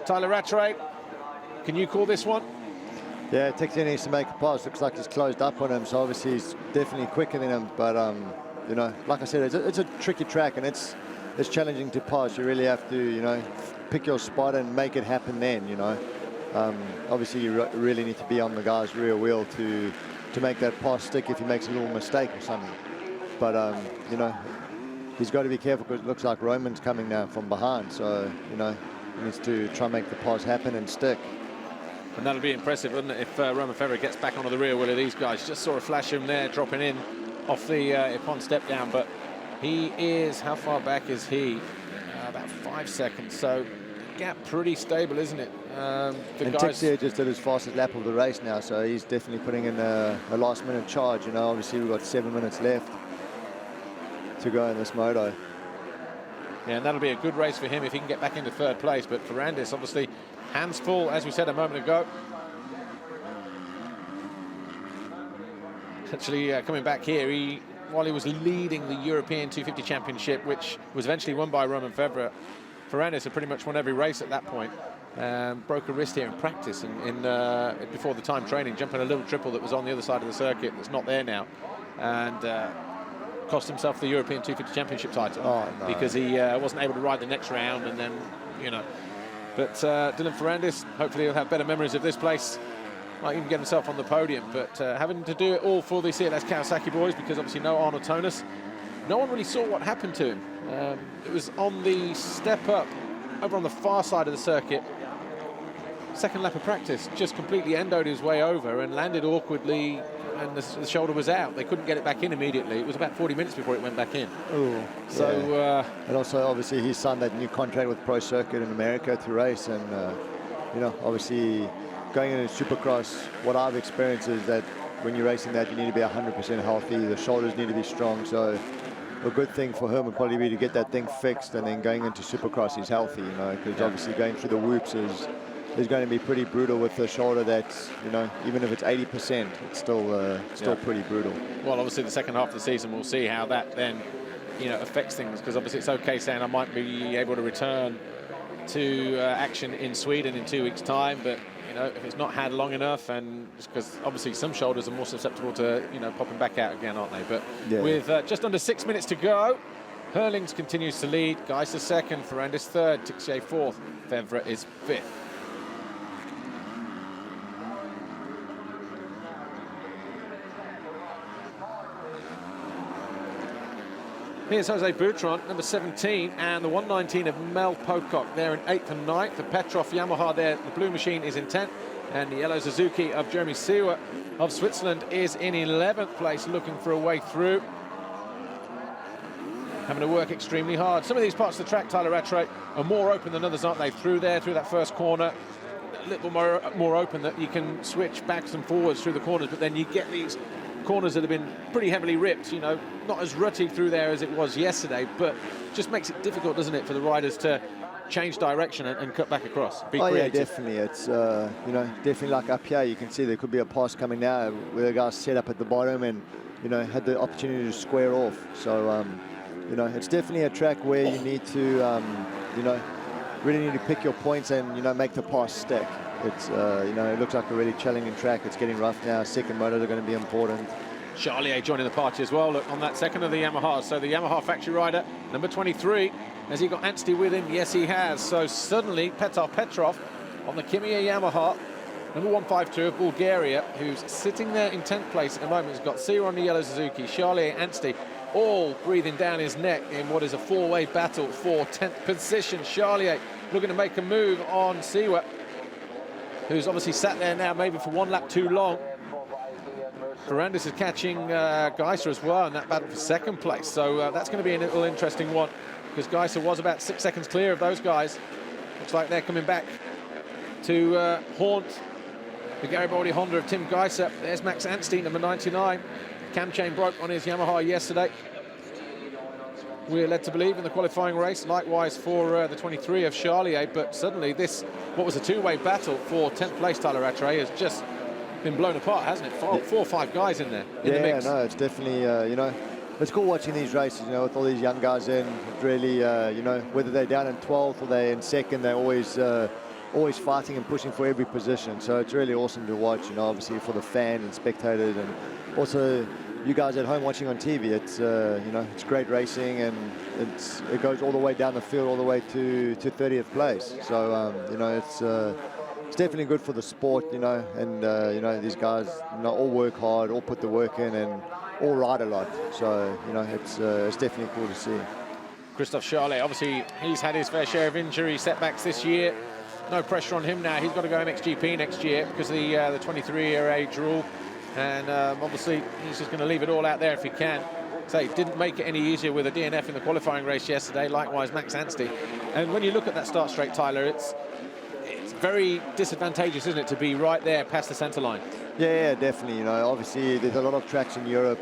Tyler Rattray, can you call this one? Yeah, Tixier needs to make a pass. Looks like he's closed up on him, so obviously he's definitely quicker than him. But you know, like I said, it's a tricky track, and it's challenging to pass. You really have to, you know, pick your spot and make it happen. Then, you know, obviously you really need to be on the guy's rear wheel to make that pass stick if he makes a little mistake or something. But you know, he's got to be careful because it looks like Roman's coming now from behind. So, you know, he needs to try and make the pass happen and stick. And that'll be impressive, wouldn't it, if Roman Febvre gets back onto the rear wheel of these guys. Just saw a flash of him there, dropping in off the Ippon step down, but he is, how far back is he? About 5 seconds, so gap pretty stable, isn't it? And Tixier just did his fastest lap of the race now, so he's definitely putting in a last-minute charge. You know, obviously we've got 7 minutes left to go in this moto. Yeah, and that'll be a good race for him if he can get back into third place. But Ferrandis, obviously, hands full, as we said a moment ago. Actually, coming back here, while he was leading the European 250 Championship, which was eventually won by Roman Febvre, Ferrandis had pretty much won every race at that point. Broke a wrist here in practice before the time training, jumping a little triple that was on the other side of the circuit that's not there now. And cost himself the European 250 Championship title because he wasn't able to ride the next round, and then, you know. But Dylan Ferrandis, hopefully he'll have better memories of this place. Might even get himself on the podium, but having to do it all for the CLS Kawasaki boys, because obviously no Arnold Tonus. No one really saw what happened to him. It was on the step up over on the far side of the circuit. Second lap of practice, just completely endoed his way over and landed awkwardly, and the shoulder was out. They couldn't get it back in immediately. It was about 40 minutes before it went back in. Ooh, so, yeah. And also, obviously, he signed that new contract with Pro Circuit in America to race, and you know, obviously, going into Supercross, what I've experienced is that when you're racing that, you need to be 100% healthy. The shoulders need to be strong. So, a good thing for him would probably be to get that thing fixed, and then going into Supercross, he's healthy. You know, because obviously going through the whoops is going to be pretty brutal with the shoulder. That's, you know, even if it's 80%, it's still pretty brutal. Well, obviously the second half of the season, we'll see how that then, you know, affects things, because obviously it's okay saying I might be able to return to action in Sweden in 2 weeks' time, but you know, if it's not had long enough, and because obviously some shoulders are more susceptible to, you know, popping back out again, aren't they? But yeah, with just under 6 minutes to go, Hurlings continues to lead. Geiser second, Ferrandis third, Tixier fourth, Febvre is fifth. Here's Jose Boutron, number 17, and the 119 of Mel Pocock there in 8th and 9th. The Petrov Yamaha there, the blue machine, is in 10th, and the yellow Suzuki of Jeremy Sewer of Switzerland is in 11th place, looking for a way through. Having to work extremely hard. Some of these parts of the track, Tyler Rattray, are more open than others, aren't they? Through that first corner, a little more open, that you can switch backs and forwards through the corners, but then you get these corners that have been pretty heavily ripped, you know, not as rutty through there as it was yesterday, but just makes it difficult, doesn't it, for the riders to change direction and cut back across. Be oh creative. yeah, definitely. It's you know, definitely like up here. You can see there could be a pass coming now where the guys set up at the bottom and you know had the opportunity to square off. So you know, it's definitely a track where you need to you know, really need to pick your points and you know make the pass stick. It's you know, it looks like a really challenging track. It's getting rough now. Second motors are going to be important. Charlier joining the party as well. Look on that second of the Yamaha. So the Yamaha factory rider, number 23. Has he got Anstey with him? Yes, he has. So suddenly Petar Petrov on the Kimiya Yamaha, number 152 of Bulgaria, who's sitting there in 10th place at the moment. He's got Sira on the yellow Suzuki, Charlier, Anstey, all breathing down his neck in what is a four-way battle for 10th position. Charlier looking to make a move on Siwa, who's obviously sat there now maybe for one lap too long. Ferrandis is catching Geiser as well in that battle for second place. So that's going to be a little interesting one because Geiser was about 6 seconds clear of those guys. Looks like they're coming back to haunt the Garibaldi Honda of Tim Geiser. There's Max Anstey, number 99. Cam chain broke on his Yamaha yesterday. We're led to believe in the qualifying race, likewise for the 23 of Charlier, but suddenly this, what was a two-way battle for 10th place Tyler Rattray, has just been blown apart, hasn't it? Four or five guys in there in the mix. Yeah, no, it's definitely, you know, it's cool watching these races, you know, with all these young guys in. Really, you know, whether they're down in 12th or they're in second, they're always fighting and pushing for every position. So it's really awesome to watch, you know, obviously for the fan and spectators, and also you guys at home watching on TV. It's, you know, it's great racing, and it goes all the way down the field, all the way to 30th place. So, you know, it's definitely good for the sport, you know, and, you know, these guys, you know, all work hard, all put the work in, and all ride a lot. So, you know, it's definitely cool to see. Christophe Charlier, obviously, he's had his fair share of injury setbacks this year. No pressure on him now. He's got to go MXGP next year because of the 23-year age rule. And obviously, he's just going to leave it all out there if he can. So he didn't make it any easier with a DNF in the qualifying race yesterday. Likewise, Max Anstey. And when you look at that start straight, Tyler, it's very disadvantageous, isn't it, to be right there past the centre line? Yeah, definitely. You know, obviously there's a lot of tracks in Europe,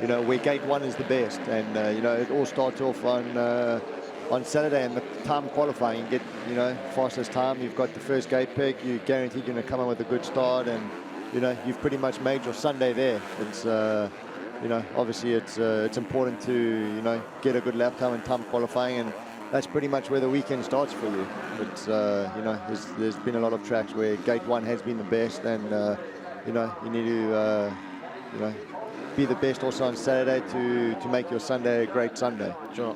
you know, where gate one is the best, and you know, it all starts off on Saturday, and the time qualifying, you get, you know, fastest time. You've got the first gate pick. You're guaranteed you're going to come in with a good start, and you know, you've pretty much made your Sunday there. It's you know, obviously it's important to, you know, get a good lap time and time qualifying, and that's pretty much where the weekend starts for you. It's you know, there's been a lot of tracks where gate one has been the best, and you know, you need to you know, be the best also on Saturday to make your Sunday a great Sunday. Sure.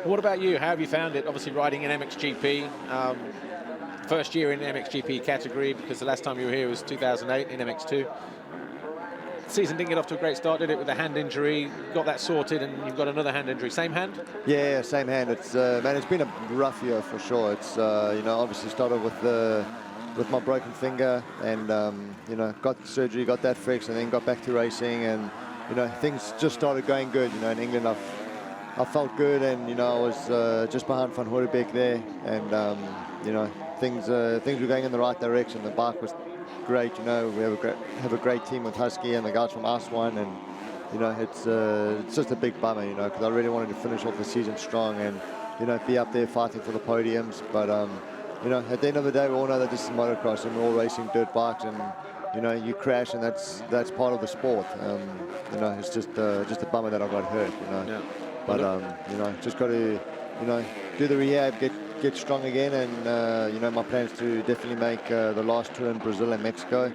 What about you? How have you found it? Obviously riding in MXGP, first year in MXGP category, because the last time you were here was 2008 in MX2. Season didn't get off to a great start, did it, with a hand injury? Got that sorted, and you've got another hand injury. Same hand? Yeah, same hand. It's man, it's been a rough year for sure. It's you know, obviously started with my broken finger, and you know, got surgery, got that fixed, and then got back to racing, and you know, things just started going good. You know, in England, I felt good, and you know, I was just behind Van Hoorbeek there, and you know, things were going in the right direction. The bike was great. You know, we have a great team with Husky and the guys from Aswan, and you know, it's just a big bummer, you know, because I really wanted to finish off the season strong and, you know, be up there fighting for the podiums. But you know, at the end of the day, we all know that this is motocross, and we're all racing dirt bikes, and you know, you crash, and that's part of the sport. You know, it's just a bummer that I got hurt, you know. Yeah. But you know, just got to, you know, do the rehab, get strong again, and you know, my plan is to definitely make the last tour in Brazil and Mexico,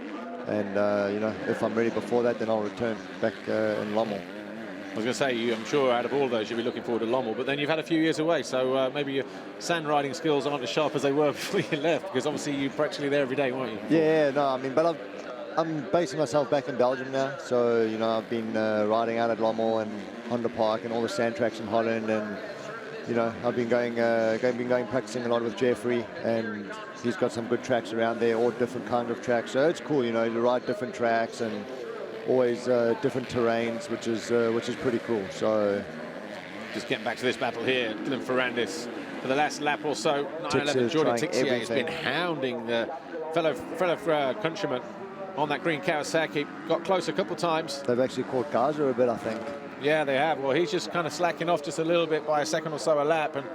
and you know, if I'm ready before that, then I'll return back in Lommel. I was going to say, I'm sure out of all those you'll be looking forward to Lommel, but then you've had a few years away, so maybe your sand riding skills aren't as sharp as they were before you left, because obviously you're practically there every day, weren't you? Yeah, no, I mean, but I'm basing myself back in Belgium now, so you know, I've been riding out at Lommel and Honda Park and all the sand tracks in Holland, and you know, I've been going practicing a lot with Jeffrey, and he's got some good tracks around there, all different kinds of tracks. So it's cool, you know, to ride different tracks and always different terrains, which is pretty cool. So just getting back to this battle here, Dylan Ferrandis for the last lap or so. 911 Jordan Tixier has been hounding the fellow countryman on that green Kawasaki. Got close a couple of times. They've actually caught Gaza a bit, I think. Yeah, they have. Well, he's just kind of slacking off just a little bit by a second or so a lap, and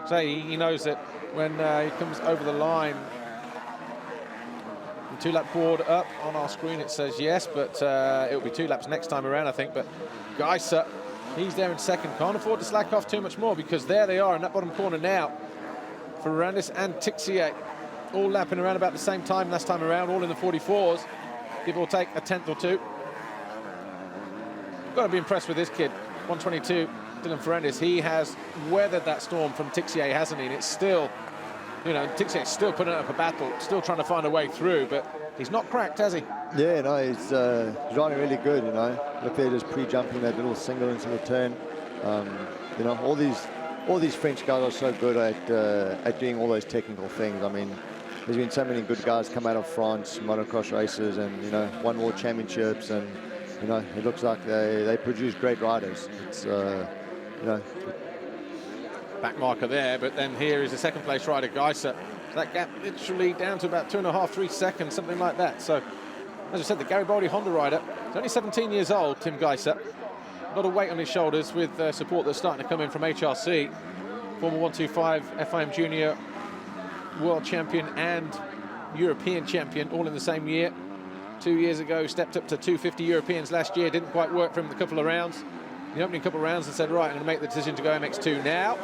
say he knows that when he comes over the line. The 2-lap board up on our screen, it says yes, but it'll be 2 laps next time around, I think. But Geiser, he's there in second. Can't afford to slack off too much more, because there they are in that bottom corner now. Ferrandis and Tixier all lapping around about the same time last time around, all in the 44s, give or take a tenth or two. Got to be impressed with this kid, 122, Dylan Ferrandis. He has weathered that storm from Tixier, hasn't he? And it's still, you know, Tixier's still putting up a battle, still trying to find a way through, but he's not cracked, has he? Yeah, no, he's running really good, you know. Look, they're just pre-jumping that little single into the turn. You know, all these French guys are so good at doing all those technical things. I mean, there's been so many good guys come out of France, motocross races, and, you know, won world championships, and, you know, it looks like they produce great riders. It's, you know. Back marker there, but then here is the second place rider, Geiser. That gap literally down to about 2.5, 3 seconds, something like that. So, as I said, the Garibaldi Honda rider, he's only 17 years old, Tim Geiser. A lot of weight on his shoulders with support that's starting to come in from HRC. Former 125 FIM Junior World Champion and European Champion, all in the same year. 2 years ago, stepped up to 250 Europeans last year. Didn't quite work for him the couple of rounds. The opening couple of rounds, and said, right, I'm going to make the decision to go MX2 now.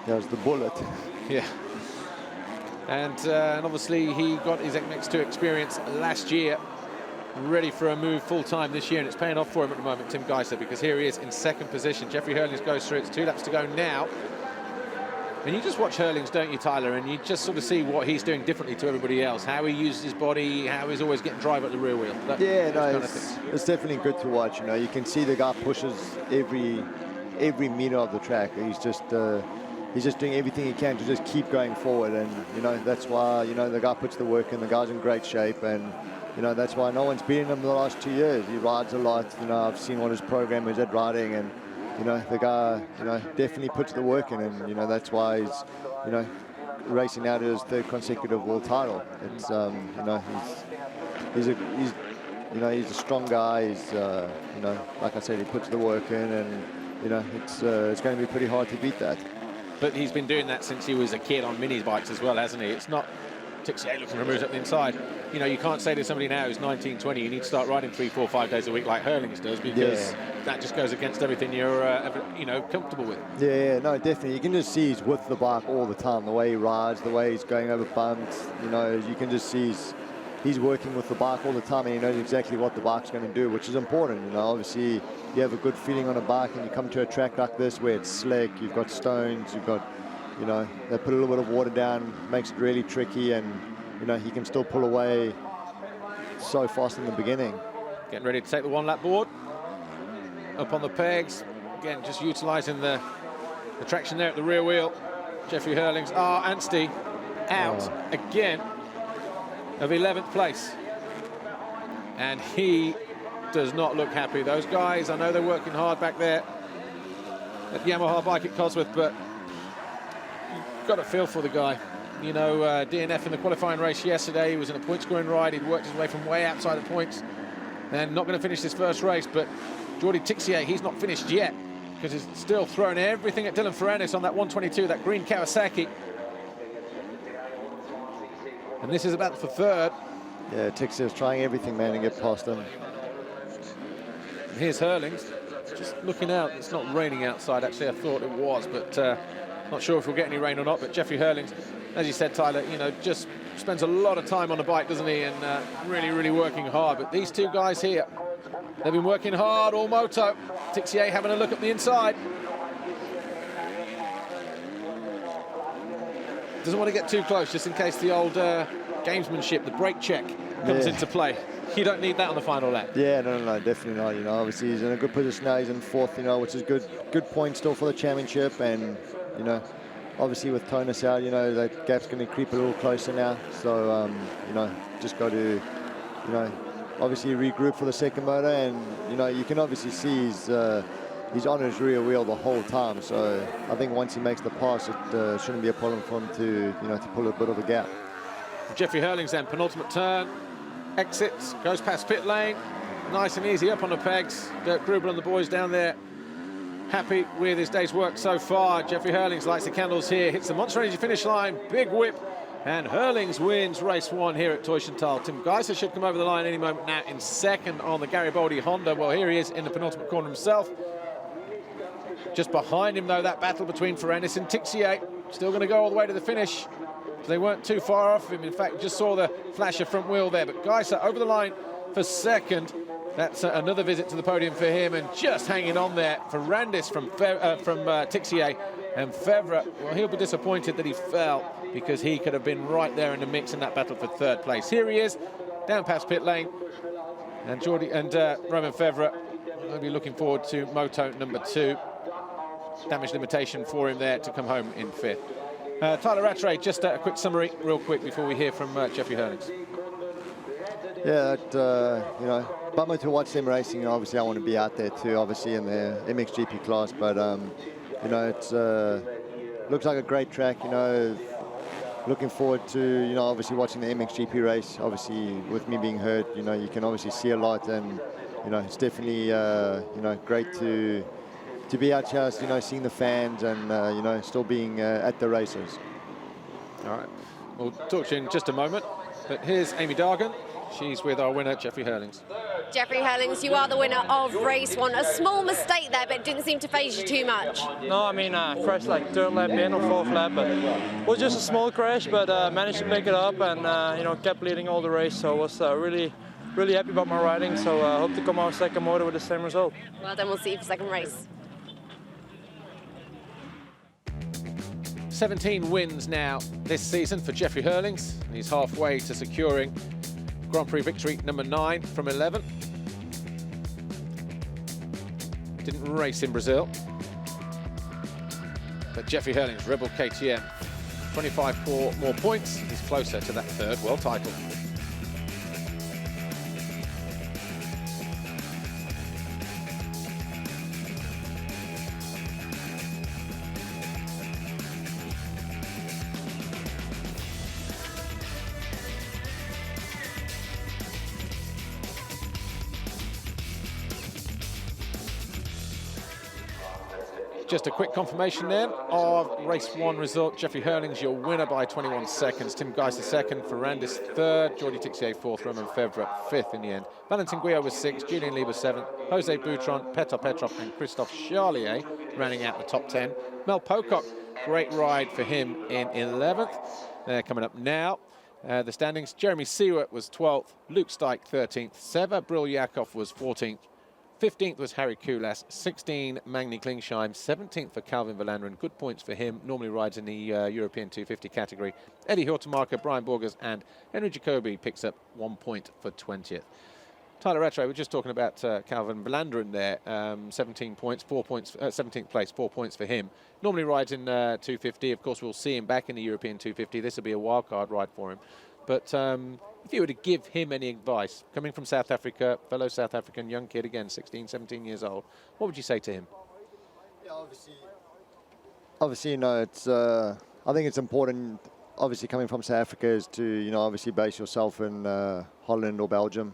There's the bullet. Yeah. And obviously he got his MX2 experience last year, ready for a move full-time this year, and it's paying off for him at the moment, Tim Geiser, because here he is in second position. Jeffrey Hurlings goes through. It's 2 laps to go now. And you just watch Hurlings, don't you, Tyler, and you just sort of see what he's doing differently to everybody else, how he uses his body, how he's always getting drive at the rear wheel. Yeah, no, it's definitely good to watch. You know, you can see the guy pushes every meter of the track. He's just doing everything he can to just keep going forward, and, you know, that's why, you know, the guy puts the work in. The guy's in great shape, and, you know, that's why no one's beaten him the last 2 years. He rides a lot. You know, I've seen what his program is at riding, and, you know, the guy, you know, definitely puts the work in, and, you know, that's why he's, you know, racing now to his 3rd consecutive world title. It's, you know, he's a strong guy. He's, you know, like I said, he puts the work in, and, you know, it's going to be pretty hard to beat that. But he's been doing that since he was a kid on mini bikes as well, hasn't he? It's not Tixier looking for moves up the inside. You know, you can't say to somebody now who's 19, 20, you need to start riding 3, 4, 5 days a week like Hurlings does, because that just goes against everything you're, you know, comfortable with. Yeah, no, definitely. You can just see he's with the bike all the time, the way he rides, the way he's going over bumps. You know, you can just see he's working with the bike all the time, and he knows exactly what the bike's going to do, which is important. You know, obviously you have a good feeling on a bike, and you come to a track like this where it's slick, you've got stones, you've got, you know, they put a little bit of water down, makes it really tricky, and, you know, he can still pull away so fast in the beginning. Getting ready to take the 1 lap board. Up on the pegs. Again, just utilising the traction there at the rear wheel. Jeffrey Hurlings. Anstey out again of 11th place. And he does not look happy. Those guys, I know they're working hard back there at Yamaha Bike at Cosworth, but you've got a feel for the guy. You know, DNF in the qualifying race yesterday. He was in a point-scoring ride. He'd worked his way from way outside the points, and not going to finish his first race. But Jordi Tixier, he's not finished yet, because he's still throwing everything at Dylan Ferrandis on that 122, that green Kawasaki. And this is about for 3rd. Yeah, Tixier's trying everything, man, to get past him. And here's Hurlings, just looking out. It's not raining outside, actually. I thought it was, but not sure if we'll get any rain or not. But Jeffrey Hurlings, as you said, Tyler, you know, just spends a lot of time on the bike, doesn't he? And really, really working hard. But these two guys here, they've been working hard all moto. Tixier having a look at the inside. Doesn't want to get too close, just in case the old gamesmanship, the brake check, comes into play. You don't need that on the final lap. Yeah, no, definitely not. You know, obviously he's in a good position now. He's in 4th, you know, which is good point still for the championship. And, you know, obviously with Tonus out, you know, that gap's going to creep a little closer now. So, you know, just got to, you know, obviously regroup for the second motor. And, you know, you can obviously see he's on his rear wheel the whole time. So I think once he makes the pass, it shouldn't be a problem for him to, you know, to pull a bit of a gap. Jeffrey Hurlings then, penultimate turn, exits, goes past pit lane, nice and easy up on the pegs. Dirk Grubel and the boys down there happy with his day's work so far. Jeffrey Hurlings lights the candles here, hits the Monster Energy finish line, big whip, and Hurlings wins race 1 here at Teufelstal. Tim Geiser should come over the line any moment now in second on the Garibaldi Honda. Well, here he is in the penultimate corner himself. Just behind him, though, that battle between Ferrandis and Tixier. Still going to go all the way to the finish. They weren't too far off him. In fact, just saw the flash of front wheel there. But Geiser over the line for second. That's another visit to the podium for him, and just hanging on there. Ferrandis from Tixier and Fevre. Well, he'll be disappointed that he fell, because he could have been right there in the mix in that battle for third place. Here he is, down past pit lane, and Romain Fevre will be looking forward to moto number 2. Damage limitation for him there to come home in 5th. Tyler Rattray, just a quick summary, real quick, before we hear from Jeffrey Hurlings. Yeah, you know, bummer to watch them racing. Obviously, I want to be out there too, obviously, in the MXGP class. But, you know, it's looks like a great track, you know. Looking forward to, you know, obviously watching the MXGP race. Obviously, with me being hurt, you know, you can obviously see a lot. And, you know, it's definitely, you know, great to be out here, you know, seeing the fans and, you know, still being at the races. All right, we'll talk to you in just a moment. But here's Amy Dargan. She's with our winner, Jeffrey Hurlings. Jeffrey Hurlings, you are the winner of race 1. A small mistake there, but it didn't seem to faze you too much. No, I mean, I crashed like 3rd lap in or 4th lap, but it was just a small crash, but managed to pick it up and, you know, kept leading all the race. So I was really happy about my riding. So I hope to come out second motor with the same result. Well, then we'll see you for second race. 17 wins now this season for Jeffrey Hurlings. He's halfway to securing Grand Prix victory number 9 from 11. Didn't race in Brazil. But Jeffrey Hurlings, Rebel KTM, 25 more points. He's closer to that 3rd world title. Just a quick confirmation then of race 1 result. Jeffrey Hurlings, your winner by 21 seconds. Tim Geiser 2nd, Ferrandis 3rd, Jordi Tixier 4th, Romain Fevre 5th in the end. Valentin Guillot was 6th, Julian Lieber 7th, Jose Boutron, Petr Petrov and Christophe Charlier rounding out the top 10. Mel Pocock, great ride for him in 11th. They're coming up now. The standings, Jeremy Seward was 12th, Luke Stike 13th, Seva Brill-Yakov was 14th, 15th was Harry Kulas, 16th Magni Klingsheim, 17th for Calvin Verlanderen. Good points for him, normally rides in the European 250 category. Eddie Hortemarker, Brian Borgers and Henry Jacobi picks up 1 point for 20th. Tyler Rattray, we're just talking about Calvin Verlanderen there, 17 points, 4 points, 17th place, 4 points for him. Normally rides in 250. Of course, we'll see him back in the European 250. This will be a wildcard ride for him. But if you were to give him any advice, coming from South Africa, fellow South African young kid again, 16, 17 years old, what would you say to him? Yeah, obviously, you know, it's. I think it's important. Obviously, coming from South Africa, is to, you know, obviously base yourself in Holland or Belgium.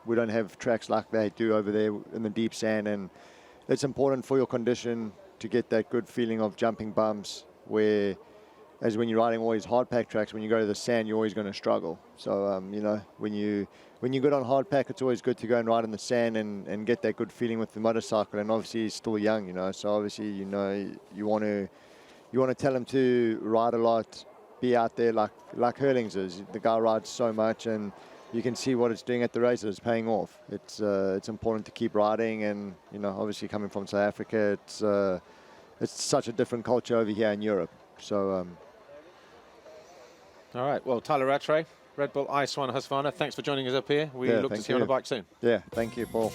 We don't have tracks like they do over there in the deep sand, and it's important for your condition to get that good feeling of jumping bumps, where, as when you're riding all these hard pack tracks, when you go to the sand, you're always going to struggle. So, you know, when you're good on hard pack, it's always good to go and ride in the sand and get that good feeling with the motorcycle. And obviously, he's still young, you know. So obviously, you know, you want to tell him to ride a lot, be out there like Hurlings is. The guy rides so much, and you can see what it's doing at the races. It's paying off. It's important to keep riding, and, you know, obviously coming from South Africa, it's such a different culture over here in Europe. So. All right, well, Tyler Rattray, Red Bull Ice One Husqvarna, thanks for joining us up here. We look to see you on the bike soon. Yeah, thank you, Paul.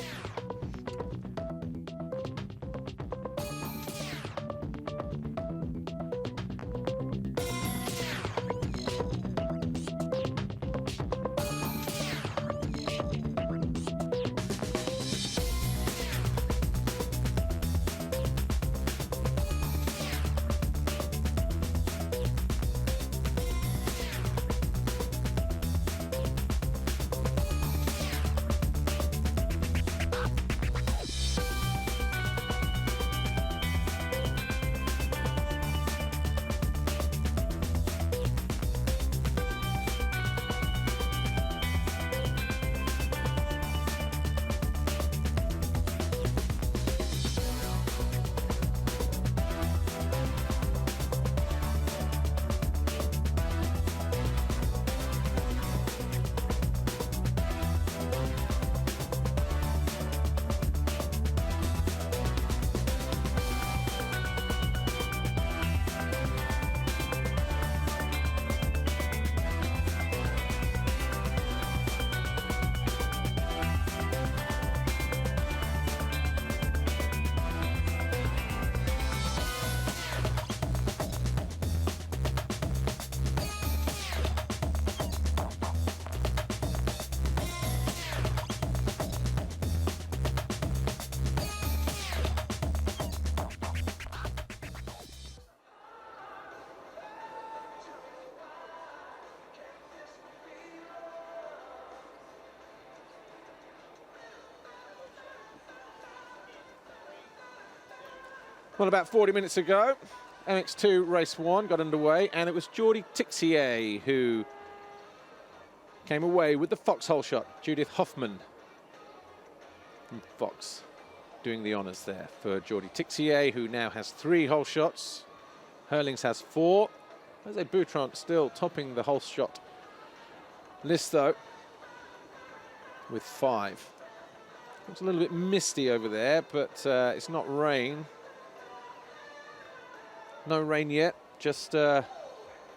Well, about 40 minutes ago, MX2 race 1 got underway, and it was Jordi Tixier who came away with the foxhole shot. Judith Hoffman from Fox doing the honours there for Jordi Tixier, who now has 3 hole shots. Hurlings has 4. Jose Boutron still topping the hole shot list, though, with 5. It's a little bit misty over there, but it's not rain. No rain yet, just a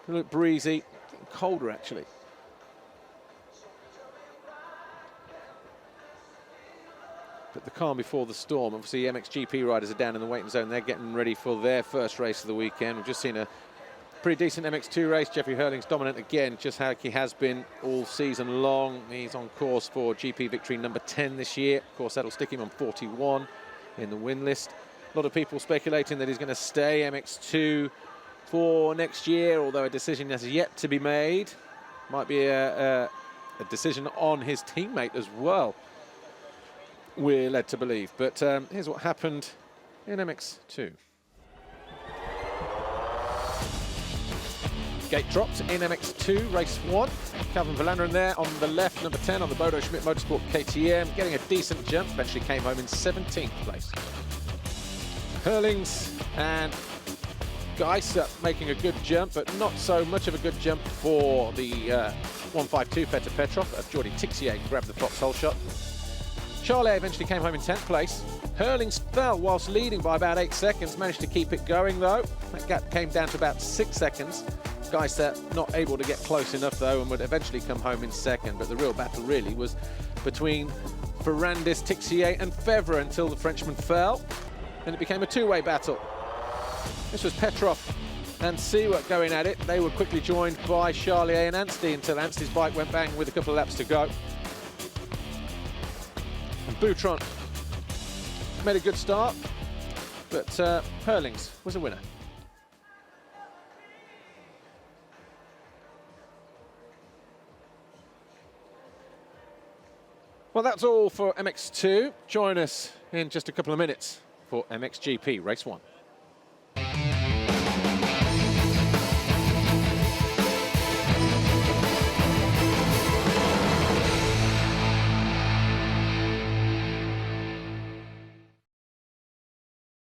little bit breezy, getting colder actually. But the calm before the storm. Obviously, MXGP riders are down in the waiting zone. They're getting ready for their first race of the weekend. We've just seen a pretty decent MX2 race. Jeffrey Hurling's dominant again, just how he has been all season long. He's on course for GP victory number 10 this year. Of course, that'll stick him on 41 in the win list. A lot of people speculating that he's going to stay MX2 for next year, although a decision has yet to be made. Might be a decision on his teammate as well, we're led to believe. But here's what happened in MX2. Gate dropped in MX2, race 1. Calvin Verlanderen there on the left, number 10 on the Bodo Schmidt Motorsport KTM, getting a decent jump, eventually came home in 17th place. Hurlings and Geiser making a good jump, but not so much of a good jump for the 152 Petr Petrov. Jordi Tixier grabbed the foxhole shot. Charlet eventually came home in 10th place. Hurlings fell whilst leading by about 8 seconds, managed to keep it going though. That gap came down to about 6 seconds. Geiser not able to get close enough though, and would eventually come home in 2nd, but the real battle really was between Ferrandis, Tixier and Fevre until the Frenchman fell. Then it became a 2-way battle. This was Petrov and Siwa going at it. They were quickly joined by Charlier and Anstey until Anstey's bike went bang with a couple of laps to go. And Boutron made a good start, but Hurlings was a winner. Well, that's all for MX2. Join us in just a couple of minutes for MXGP Race 1.